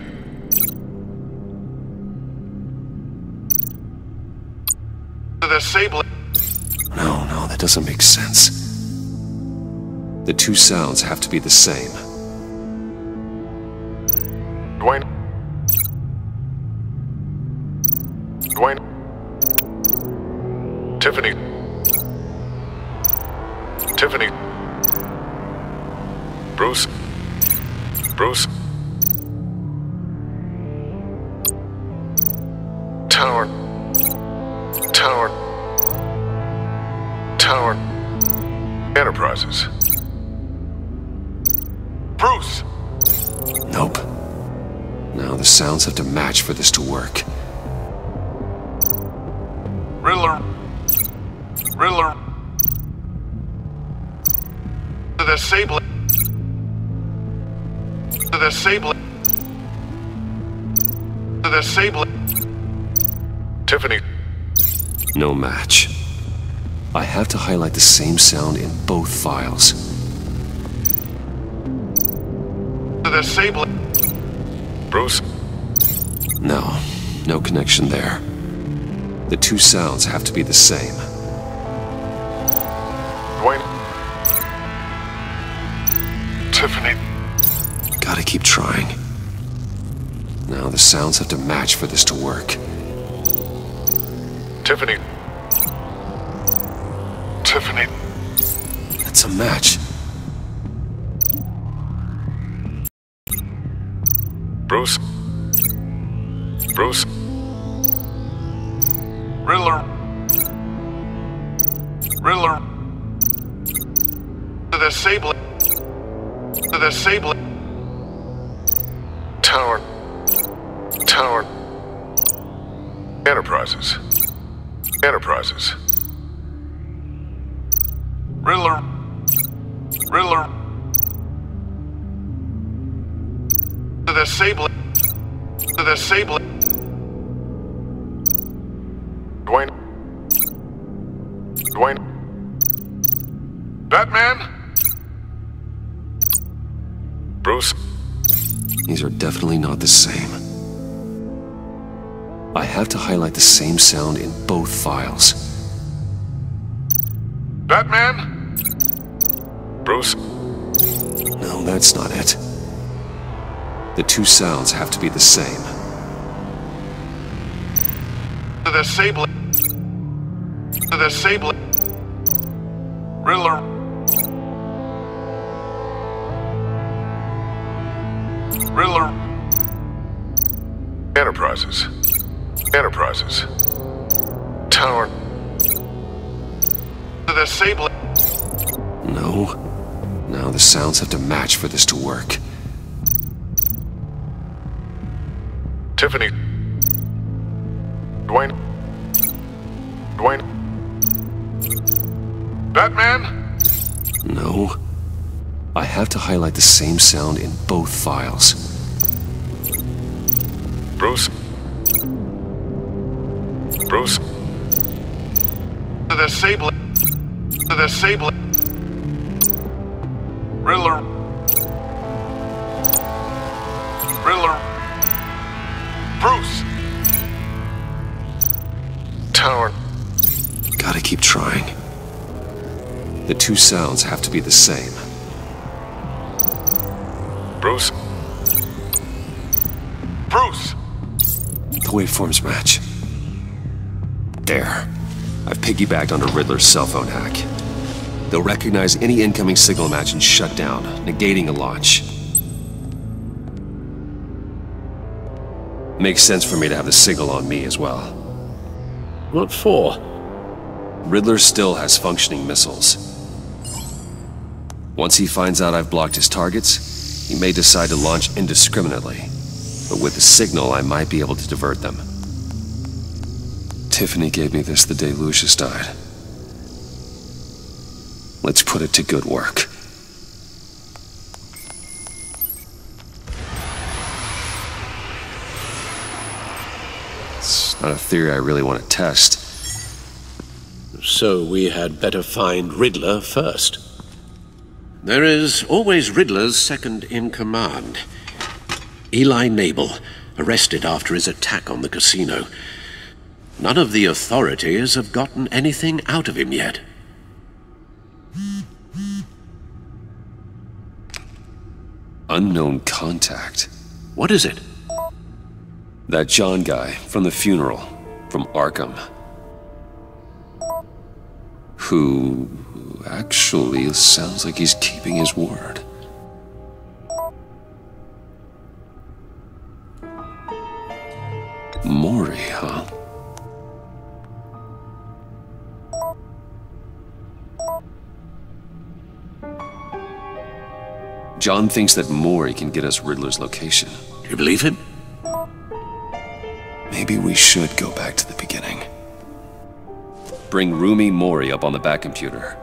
The Sable. No, that doesn't make sense. The two sounds have to be the same. Dwayne. Tiffany. Bruce. Tower. Enterprises. Bruce! Nope. Now the sounds have to match for this to work. Riddler. The Sable. Tiffany. No match. I have to highlight the same sound in both files. The Sable. Bruce. No connection there. The two sounds have to be the same. Dwayne. Tiffany. Gotta keep trying. Now the sounds have to match for this to work. Tiffany. That's a match. Bruce. Riddler. The Sable. Tower. Enterprises. Riddler. The Sable. Dwayne. Batman? Bruce? These are definitely not the same. I have to highlight the same sound in both files. Batman? Bruce? No, that's not it. The two sounds have to be the same. The Sable. Riddler. Riddler. Enterprises. Enterprises. Tower. The Sable. No. No, the sounds have to match for this to work. Tiffany. Dwayne. Batman? No. I have to highlight the same sound in both files. Bruce. The Sable. Riddler. Bruce. Tower. Gotta keep trying. The two sounds have to be the same. Bruce. The waveforms match. There. I've piggybacked onto Riddler's cell phone hack. They'll recognize any incoming signal match and shut down, negating a launch. Makes sense for me to have the signal on me as well. What for? Riddler still has functioning missiles. Once he finds out I've blocked his targets, he may decide to launch indiscriminately. But with the signal, I might be able to divert them. Tiffany gave me this the day Lucius died. Let's put it to good work. It's not a theory I really want to test. So we had better find Riddler first. There is always Riddler's second in command. Eli Nabel, arrested after his attack on the casino. None of the authorities have gotten anything out of him yet. Unknown contact. What is it? That John guy from the funeral, from Arkham. Who actually sounds like he's keeping his word. Mori, huh? John thinks that Mori can get us Riddler's location. You believe him? Maybe we should go back to the beginning. Bring Rumi Mori up on the back computer.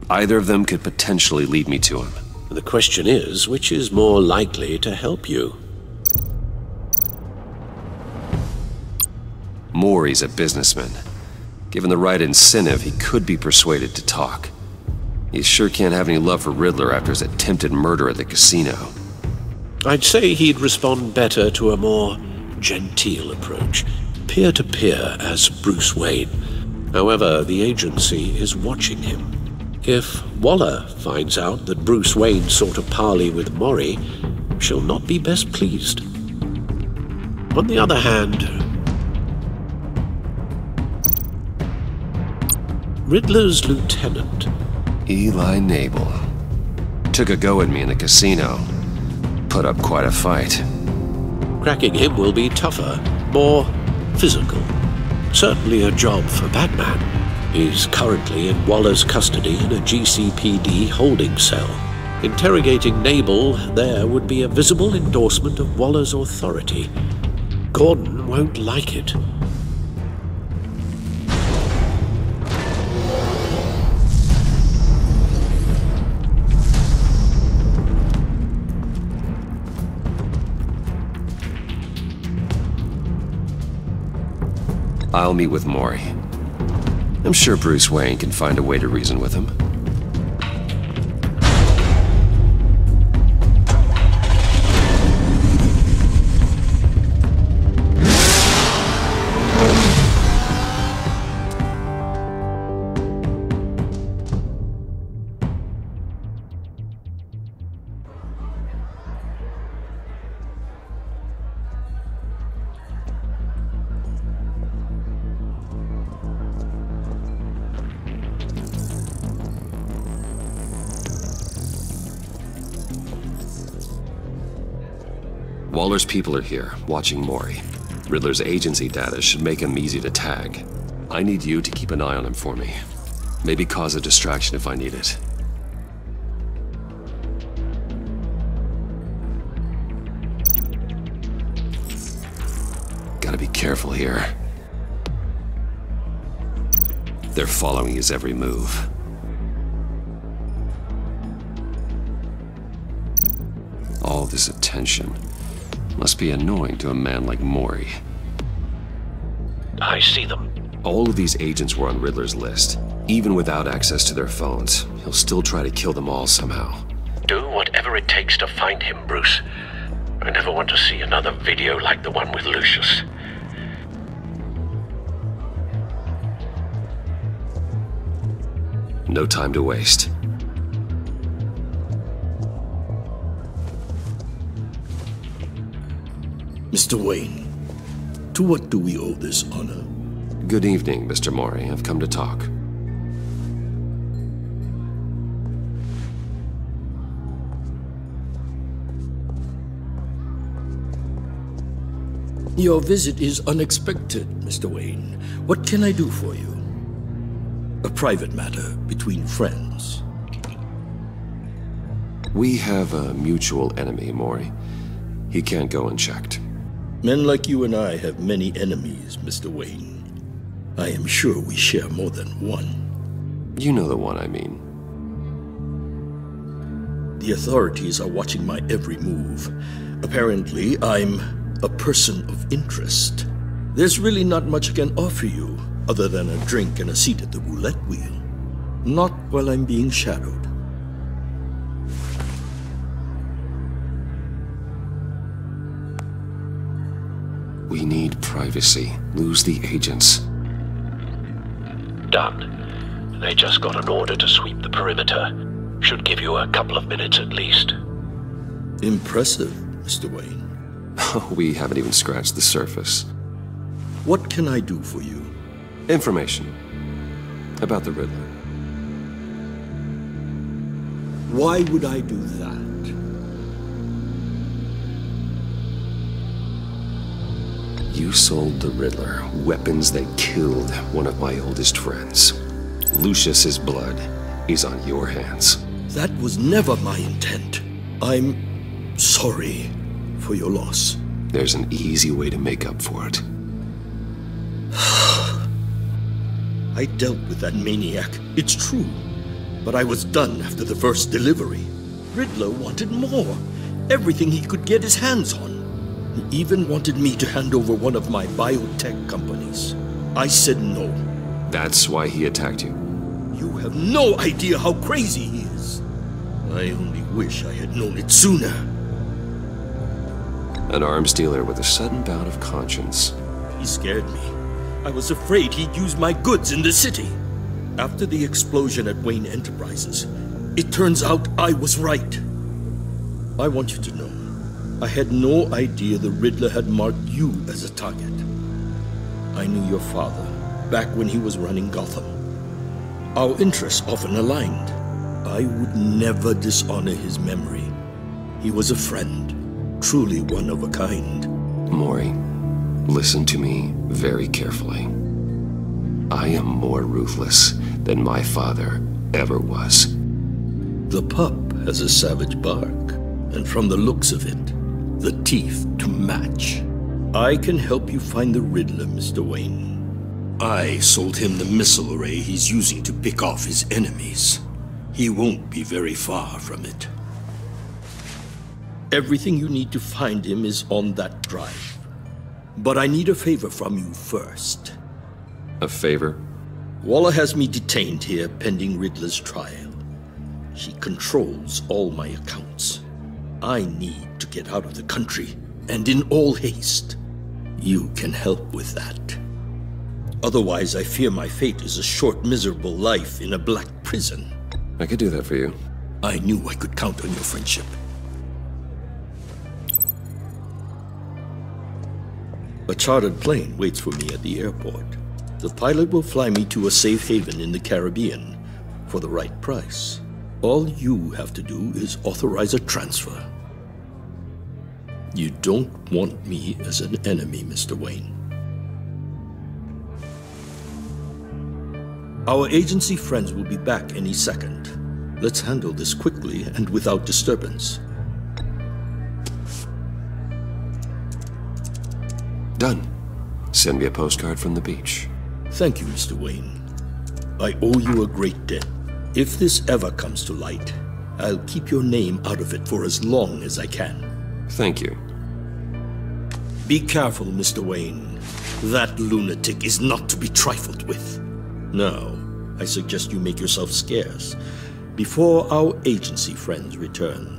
Either of them could potentially lead me to him. The question is, which is more likely to help you? Mori's a businessman. Given the right incentive, he could be persuaded to talk. He sure can't have any love for Riddler after his attempted murder at the casino. I'd say he'd respond better to a more genteel approach, peer-to-peer as Bruce Wayne. However, the agency is watching him. If Waller finds out that Bruce Wayne sought a parley with Mori, she'll not be best pleased. On the other hand, Riddler's lieutenant, Eli Nabel, took a go at me in the casino. Put up quite a fight. Cracking him will be tougher, more physical. Certainly a job for Batman. He's currently in Waller's custody in a GCPD holding cell. Interrogating Nabel there would be a visible endorsement of Waller's authority. Gordon won't like it. I'll meet with Mori. I'm sure Bruce Wayne can find a way to reason with him. Waller's people are here, watching Mori. Riddler's agency data should make him easy to tag. I need you to keep an eye on him for me. Maybe cause a distraction if I need it. Gotta be careful here. They're following his every move. All this attention must be annoying to a man like Mori. I see them. All of these agents were on Riddler's list. Even without access to their phones, he'll still try to kill them all somehow. Do whatever it takes to find him, Bruce. I never want to see another video like the one with Lucius. No time to waste. Mr. Wayne, to what do we owe this honor? Good evening, Mr. Mori. I've come to talk. Your visit is unexpected, Mr. Wayne. What can I do for you? A private matter between friends. We have a mutual enemy, Mori. He can't go unchecked. Men like you and I have many enemies, Mr. Wayne. I am sure we share more than one. You know the one I mean. The authorities are watching my every move. Apparently, I'm a person of interest. There's really not much I can offer you, other than a drink and a seat at the roulette wheel. Not while I'm being shadowed. We need privacy. Lose the agents. Done. They just got an order to sweep the perimeter. Should give you a couple of minutes at least. Impressive, Mr. Wayne. We haven't even scratched the surface. What can I do for you? Information. About the Riddler. Why would I do that? You sold the Riddler weapons that killed one of my oldest friends. Lucius's blood is on your hands. That was never my intent. I'm sorry for your loss. There's an easy way to make up for it. I dealt with that maniac, it's true. But I was done after the first delivery. Riddler wanted more. Everything he could get his hands on. He even wanted me to hand over one of my biotech companies. I said no. That's why he attacked you? You have no idea how crazy he is. I only wish I had known it sooner. An arms dealer with a sudden bout of conscience. He scared me. I was afraid he'd use my goods in the city. After the explosion at Wayne Enterprises, it turns out I was right. I want you to know, I had no idea the Riddler had marked you as a target. I knew your father back when he was running Gotham. Our interests often aligned. I would never dishonor his memory. He was a friend, truly one of a kind. Mori, listen to me very carefully. I am more ruthless than my father ever was. The pup has a savage bark, and from the looks of it, the teeth to match. I can help you find the Riddler, Mr. Wayne. I sold him the missile array he's using to pick off his enemies. He won't be very far from it. Everything you need to find him is on that drive. But I need a favor from you first. A favor? Waller has me detained here pending Riddler's trial. She controls all my accounts. I need to get out of the country, and in all haste. You can help with that. Otherwise, I fear my fate is a short, miserable life in a black prison. I could do that for you. I knew I could count on your friendship. A chartered plane waits for me at the airport. The pilot will fly me to a safe haven in the Caribbean for the right price. All you have to do is authorize a transfer. You don't want me as an enemy, Mr. Wayne. Our agency friends will be back any second. Let's handle this quickly and without disturbance. Done. Send me a postcard from the beach. Thank you, Mr. Wayne. I owe you a great debt. If this ever comes to light, I'll keep your name out of it for as long as I can. Thank you. Be careful, Mr. Wayne. That lunatic is not to be trifled with. Now, I suggest you make yourself scarce before our agency friends return.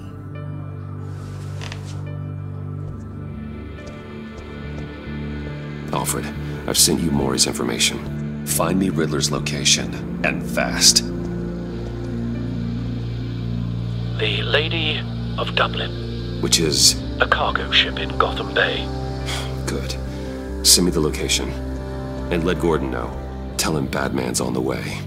Alfred, I've sent you Maury's information. Find me Riddler's location, and fast. The Lady of Dublin. Which is? A cargo ship in Gotham Bay. Good. Send me the location. And let Gordon know. Tell him Batman's on the way.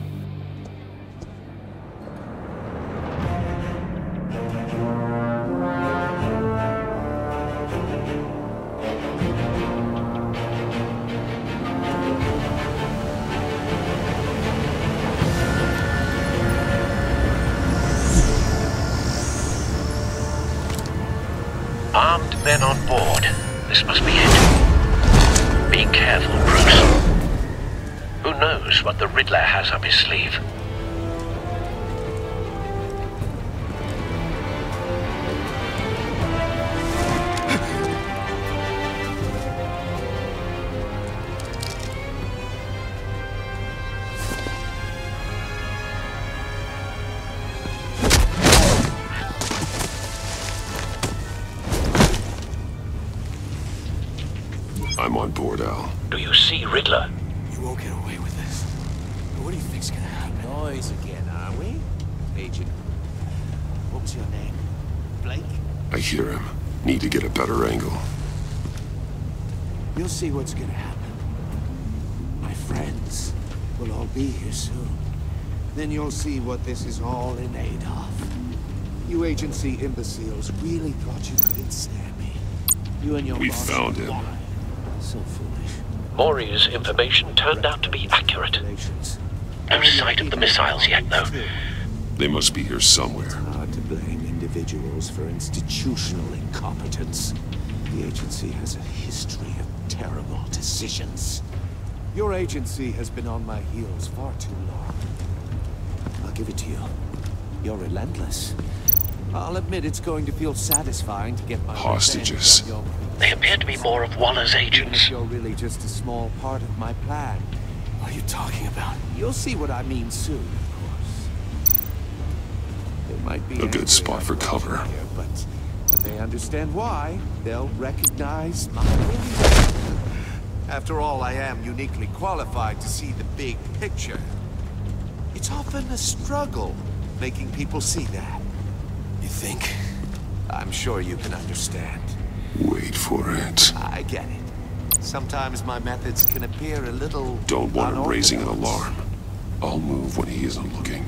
Armed men on board. This must be it. Be careful, Bruce. Who knows what the Riddler has up his sleeve? I'm on board, Al. Do you see Riddler? You won't get away with this. What do you think's gonna happen? Noise again, are we? Agent, what was your name? Blake? I hear him. Need to get a better angle. You'll see what's gonna happen. My friends will all be here soon. Then you'll see what this is all in aid of. You agency imbeciles really thought you could ensnare me. You and your We boss found him. So foolish. Maury's information turned out to be accurate. No sight of the missiles yet, though. They must be here somewhere. It's hard to blame individuals for institutional incompetence. The agency has a history of terrible decisions. Your agency has been on my heels far too long. I'll give it to you. You're relentless. I'll admit it's going to feel satisfying to get my hostages. revenge on your... They appear to be more of Waller's agents. You're really just a small part of my plan. What are you talking about? You'll see what I mean soon, of course. They might be A good spot for cover. Here, but when they understand why, they'll recognize my will. After all, I am uniquely qualified to see the big picture. It's often a struggle making people see that. You think? I'm sure you can understand. Wait for it. I get it. Sometimes my methods can appear a little Don't want him raising an unorthodox. alarm. I'll move when he isn't looking.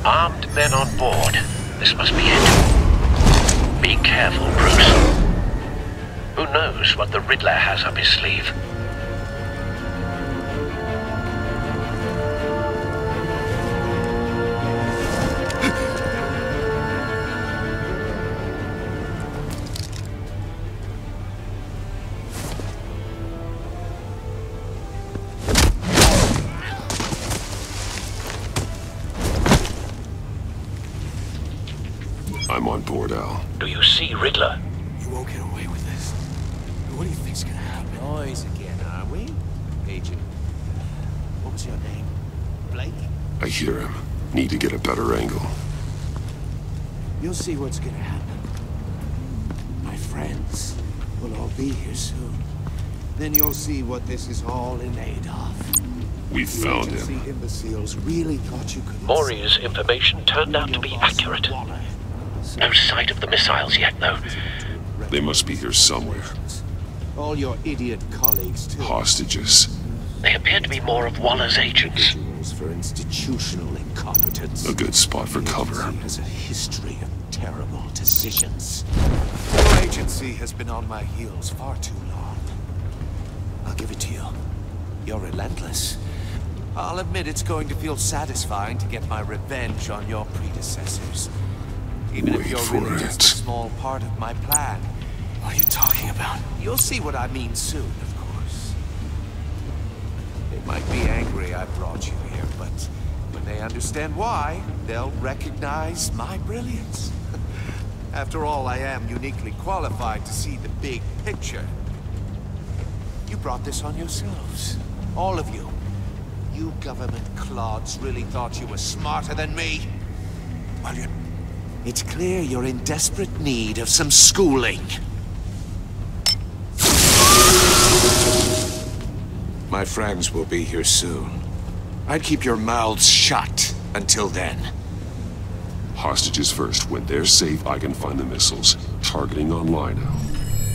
Armed men on board. This must be it. Be careful, Bruce. Who knows what the Riddler has up his sleeve? I'm on board, Al. Do you see Riddler? You won't get away with this. What do you think's gonna happen? Noise again, are we? Agent, what was your name? Blake? I hear him. Need to get a better angle. You'll see what's gonna happen. My friends will all be here soon. Then you'll see what this is all in aid of. We found him. Agency imbeciles really thought you could... Maury's information turned out to be accurate. No sight of the missiles yet, though. They must be here somewhere. All your idiot colleagues, too. Hostages. They appear to be more of Waller's agents. For institutional incompetence. A good spot for cover. The agency has a history of terrible decisions. Your agency has been on my heels far too long. I'll give it to you. You're relentless. I'll admit it's going to feel satisfying to get my revenge on your predecessors. Even if you're really just a small part of my plan. What are you talking about? You'll see what I mean soon, of course. They might be angry I brought you here, but when they understand why, they'll recognize my brilliance. After all, I am uniquely qualified to see the big picture. You brought this on yourselves. All of you. You government clods really thought you were smarter than me? Well, it's clear you're in desperate need of some schooling. My friends will be here soon. I'd keep your mouths shut until then. Hostages first. When they're safe, I can find the missiles. Targeting online now.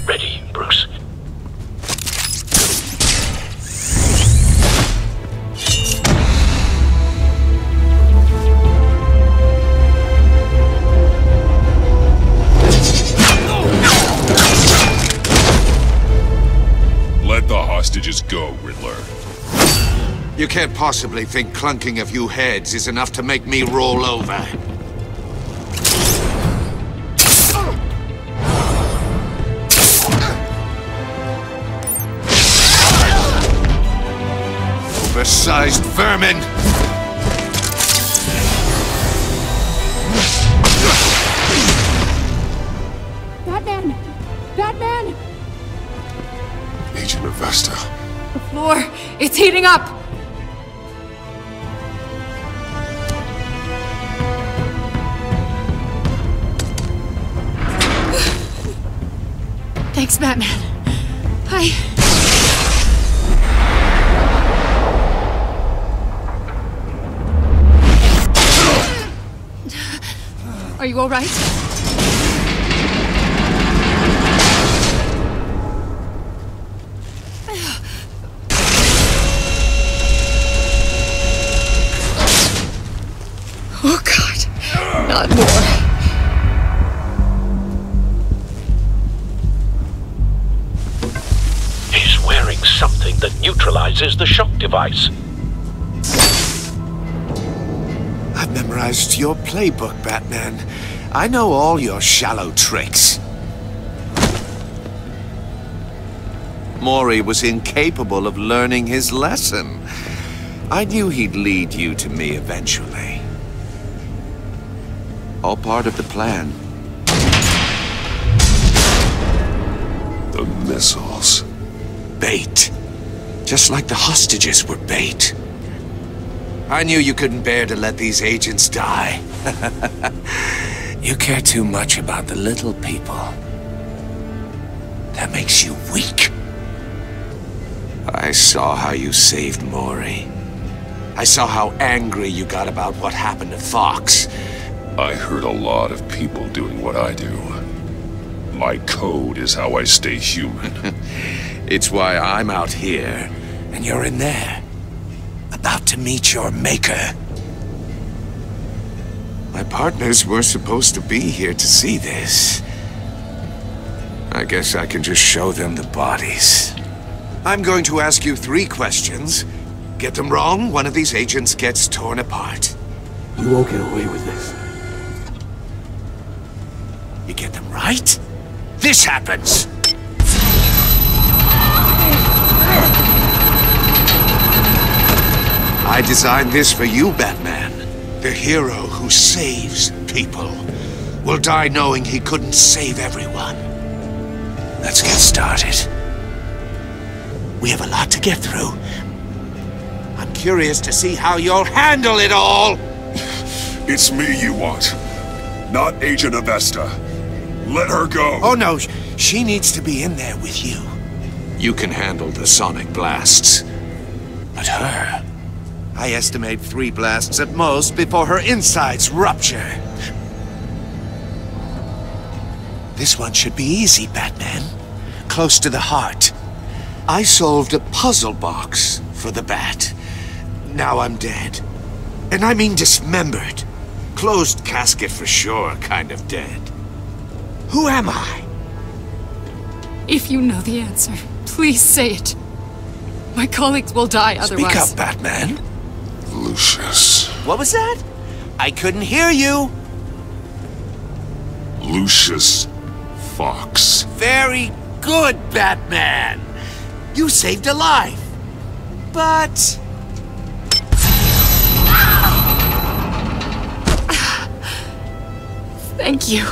Ready, Bruce. Let the hostages go, Riddler. You can't possibly think clunking a few heads is enough to make me roll over. Oversized vermin! Batman! Batman! Agent Avesta. The floor, it's heating up! Thanks, Batman. Are you all right? Oh, God. Not more. He's wearing something that neutralizes the shock device. I've memorized your playbook, Batman. I know all your shallow tricks. Maury was incapable of learning his lesson. I knew he'd lead you to me eventually. All part of the plan. The missiles. Bait. Just like the hostages were bait. I knew you couldn't bear to let these agents die. You care too much about the little people. That makes you weak. I saw how you saved Maury. I saw how angry you got about what happened to Fox. I hurt a lot of people doing what I do. My code is how I stay human. It's why I'm out here, and you're in there. About to meet your maker. My partners were supposed to be here to see this. I guess I can just show them the bodies. I'm going to ask you 3 questions. Get them wrong, one of these agents gets torn apart. You won't get away with this. You get them right, this happens! I designed this for you, Batman. The hero who saves people will die knowing he couldn't save everyone. Let's get started. We have a lot to get through. I'm curious to see how you'll handle it all! It's me you want, not Agent Avesta. Let her go! Oh no, she needs to be in there with you. You can handle the sonic blasts. But her... I estimate 3 blasts at most before her insides rupture. This one should be easy, Batman. Close to the heart. I solved a puzzle box for the Bat. Now I'm dead. And I mean dismembered. Closed casket for sure, kind of dead. Who am I? If you know the answer, please say it. My colleagues will die otherwise. Speak up, Batman. Lucius. What was that? I couldn't hear you. Lucius Fox. Very good, Batman. You saved a life. But... Thank you.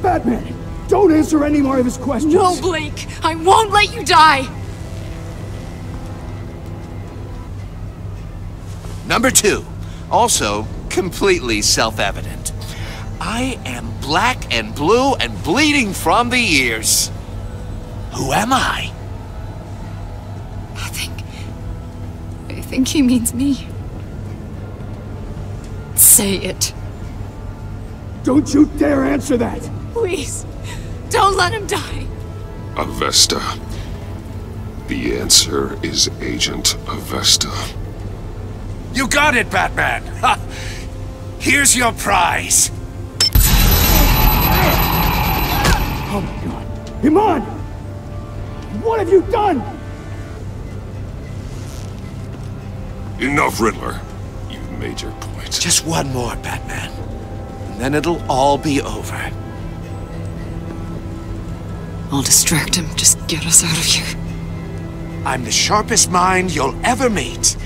Batman, don't answer any more of his questions. No, Blake. I won't let you die. Number 2. Also, completely self-evident. I am black and blue and bleeding from the ears. Who am I? I think he means me. Say it. Don't you dare answer that! Please, don't let him die. Avesta. The answer is Agent Avesta. You got it, Batman! Ha! Here's your prize! Oh my god. Iman! What have you done? Enough, Riddler. You've made your point. Just one more, Batman. And then it'll all be over. I'll distract him. Just get us out of here. I'm the sharpest mind you'll ever meet.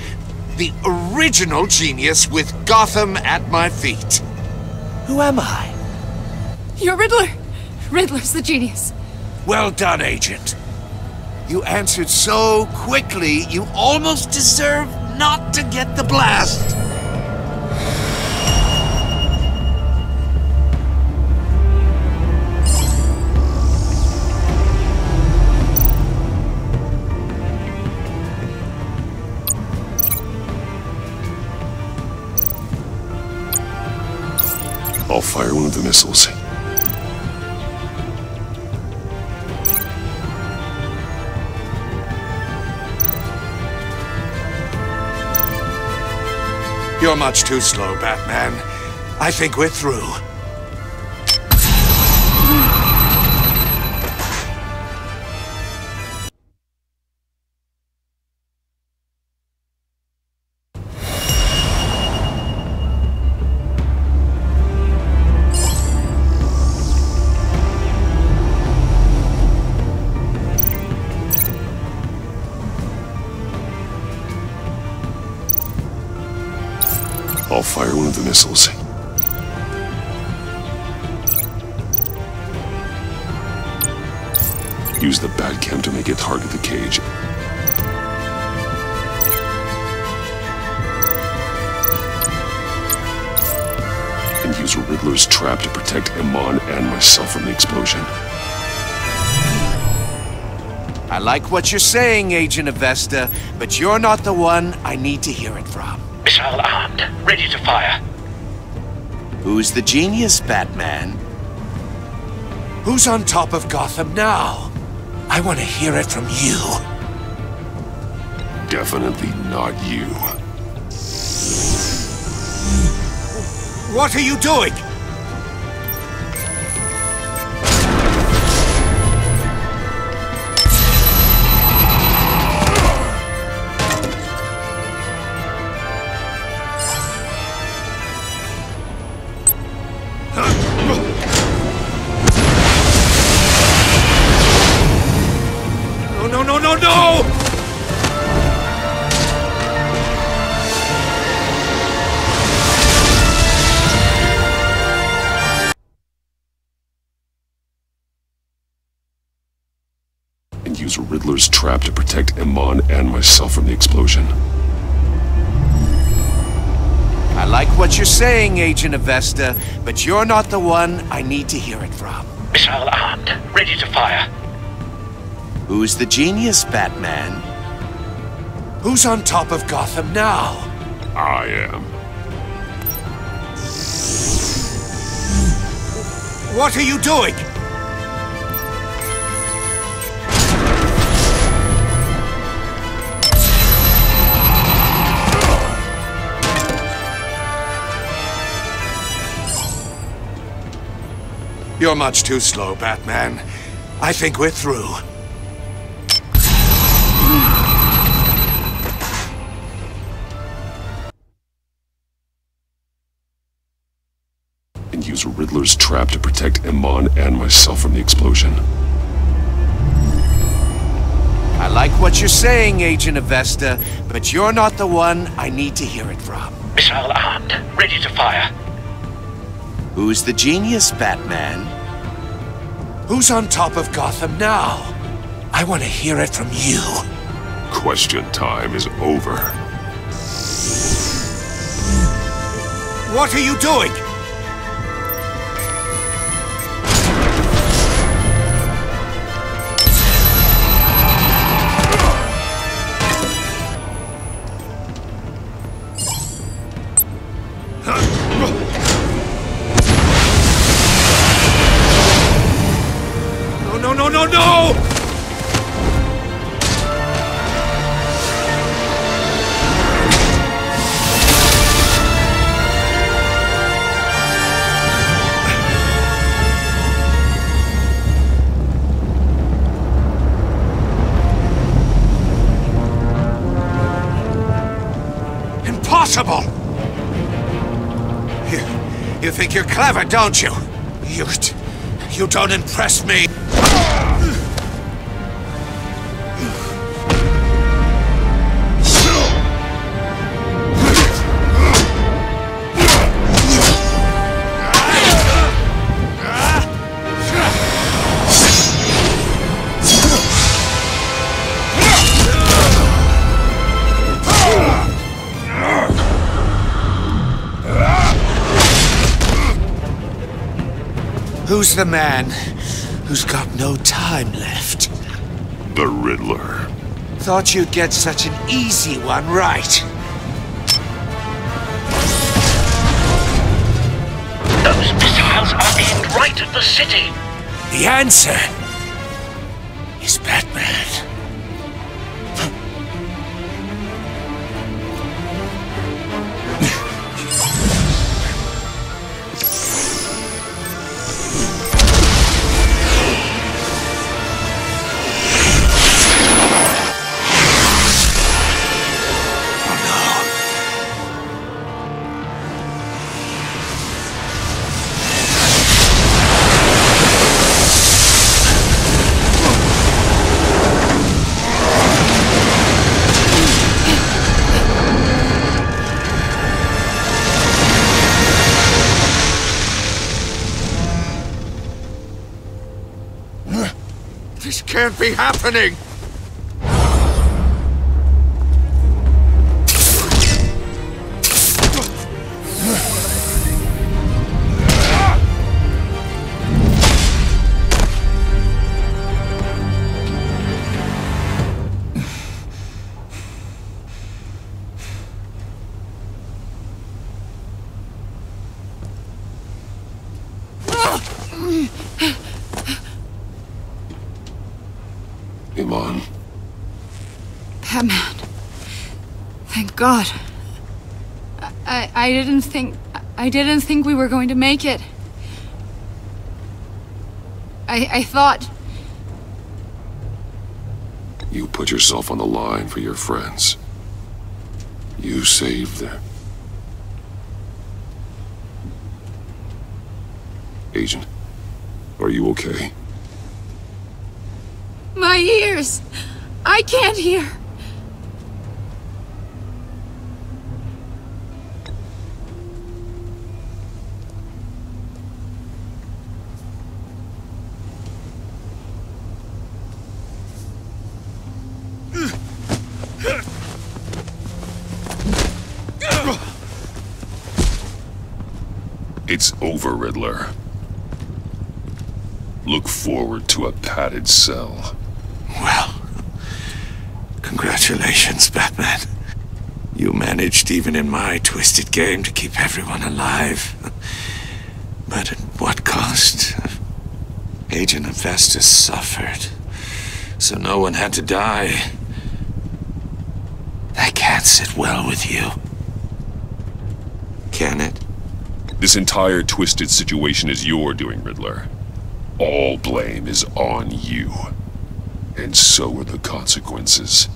The original genius with Gotham at my feet. Who am I? You're Riddler. Riddler's the genius. Well done, Agent. You answered so quickly, you almost deserve not to get the blast. I'll fire one of the missiles. You're much too slow, Batman. I think we're through. I'll fire one of the missiles. Use the Batcam to make it target the cage. And use Riddler's trap to protect Iman and myself from the explosion. I like what you're saying, Agent Avesta, but you're not the one I need to hear it from. Missile armed, ready to fire. Who's the genius, Batman? Who's on top of Gotham now? I want to hear it from you. Definitely not you. What are you doing? No! And use Riddler's trap to protect Iman and myself from the explosion. I like what you're saying, Agent Avesta, but you're not the one I need to hear it from. Missile armed, ready to fire. Who's the genius, Batman? Who's on top of Gotham now? I am. What are you doing? You're much too slow, Batman. I think we're through. And use Riddler's trap to protect Iman and myself from the explosion. I like what you're saying, Agent Avesta, but you're not the one I need to hear it from. Missile armed, ready to fire. Who's the genius, Batman? Who's on top of Gotham now? I want to hear it from you. Question time is over. What are you doing? No! Impossible! You think you're clever, don't you? You don't impress me. Who's the man who's got no time left? The Riddler. Thought you'd get such an easy one right. Those missiles are aimed right at the city. The answer is Batman. This can't be happening! Iman. Batman. Thank God. I didn't think we were going to make it. I thought... You put yourself on the line for your friends. You saved them. Agent, are you okay? My ears! I can't hear! It's over, Riddler. Look forward to a padded cell. Well, Congratulations, Batman. You managed, even in my twisted game, to keep everyone alive. But at what cost? Agent Avesta suffered, so no one had to die. That can't sit well with you. Can it? This entire twisted situation is your doing, Riddler. All blame is on you. And so are the consequences.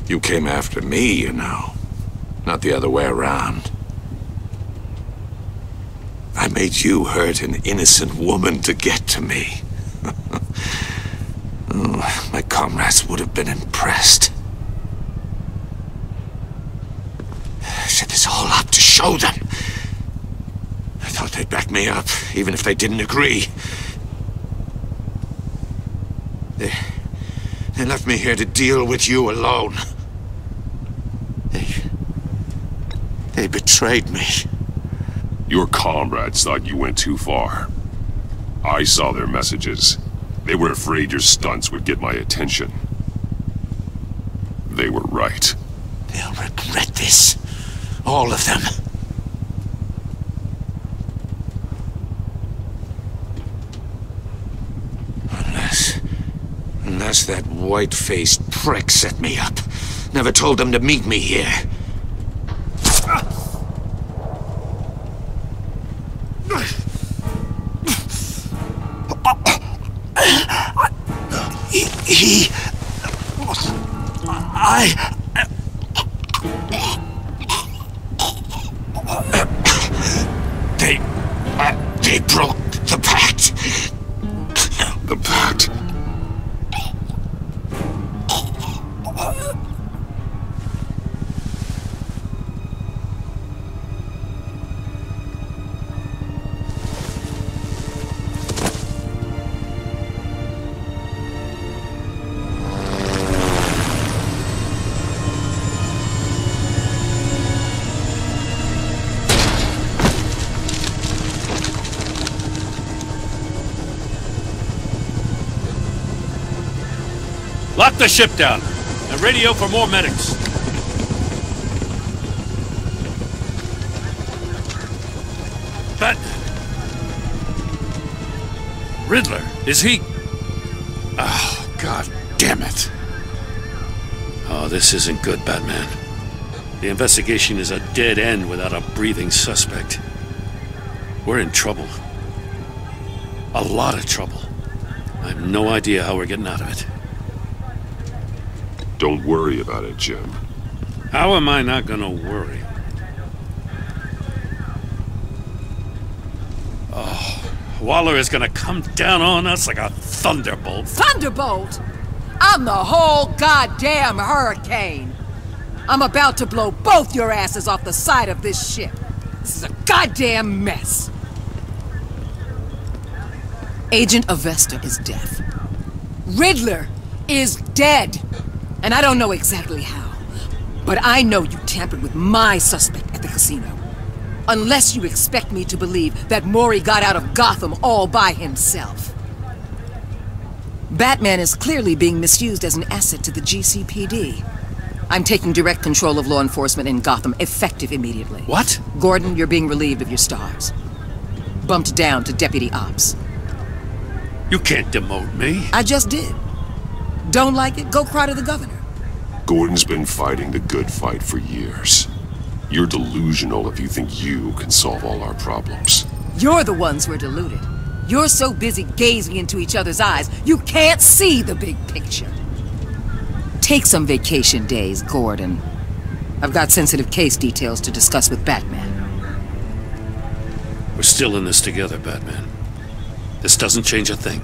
You came after me, you know. Not the other way around. I made you hurt an innocent woman to get to me. Oh, my comrades would have been impressed. I set this all up to show them. I thought they'd back me up, even if they didn't agree. They left me here to deal with you alone. They betrayed me. Your comrades thought you went too far. I saw their messages. They were afraid your stunts would get my attention. They were right. They'll regret this. All of them. Unless that white-faced prick set me up. Never told them to meet me here. They broke the pact. The pact? Lock the ship down and radio for more medics. Batman. Riddler, is he... Oh, God damn it. Oh, this isn't good, Batman. The investigation is a dead end without a breathing suspect. We're in trouble. A lot of trouble. I have no idea how we're getting out of it. Don't worry about it, Jim. How am I not gonna worry? Oh, Waller is gonna come down on us like a thunderbolt. Thunderbolt? I'm the whole goddamn hurricane. I'm about to blow both your asses off the side of this ship. This is a goddamn mess. Agent Avesta is deaf. Riddler is dead. And I don't know exactly how, but I know you tampered with my suspect at the casino. Unless you expect me to believe that Mori got out of Gotham all by himself. Batman is clearly being misused as an asset to the GCPD. I'm taking direct control of law enforcement in Gotham, effective immediately. What? Gordon, you're being relieved of your stars. Bumped down to Deputy Ops. You can't demote me. I just did. Don't like it? Go cry to the governor. Gordon's been fighting the good fight for years. You're delusional if you think you can solve all our problems. You're the ones who are deluded. You're so busy gazing into each other's eyes, you can't see the big picture. Take some vacation days, Gordon. I've got sensitive case details to discuss with Batman. We're still in this together, Batman. This doesn't change a thing.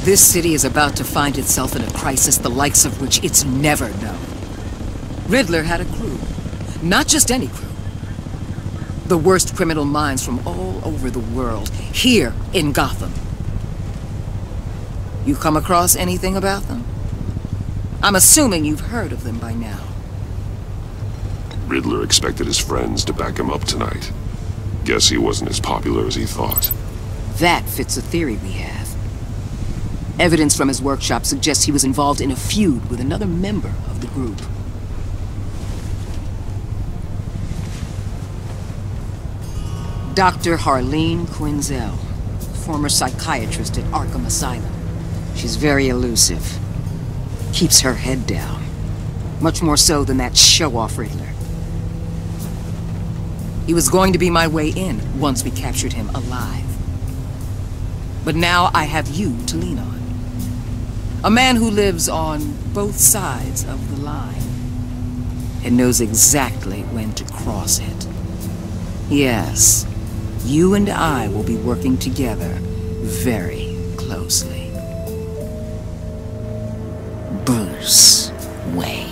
This city is about to find itself in a crisis the likes of which it's never known. Riddler had a crew. Not just any crew. The worst criminal minds from all over the world, here in Gotham. You come across anything about them? I'm assuming you've heard of them by now. Riddler expected his friends to back him up tonight. Guess he wasn't as popular as he thought. That fits the theory we have. Evidence from his workshop suggests he was involved in a feud with another member of the group. Dr. Harleen Quinzel, former psychiatrist at Arkham Asylum. She's very elusive. Keeps her head down. Much more so than that show-off Riddler. He was going to be my way in once we captured him alive. But now I have you to lean on. A man who lives on both sides of the line and knows exactly when to cross it. Yes, you and I will be working together very closely. Bruce Wayne.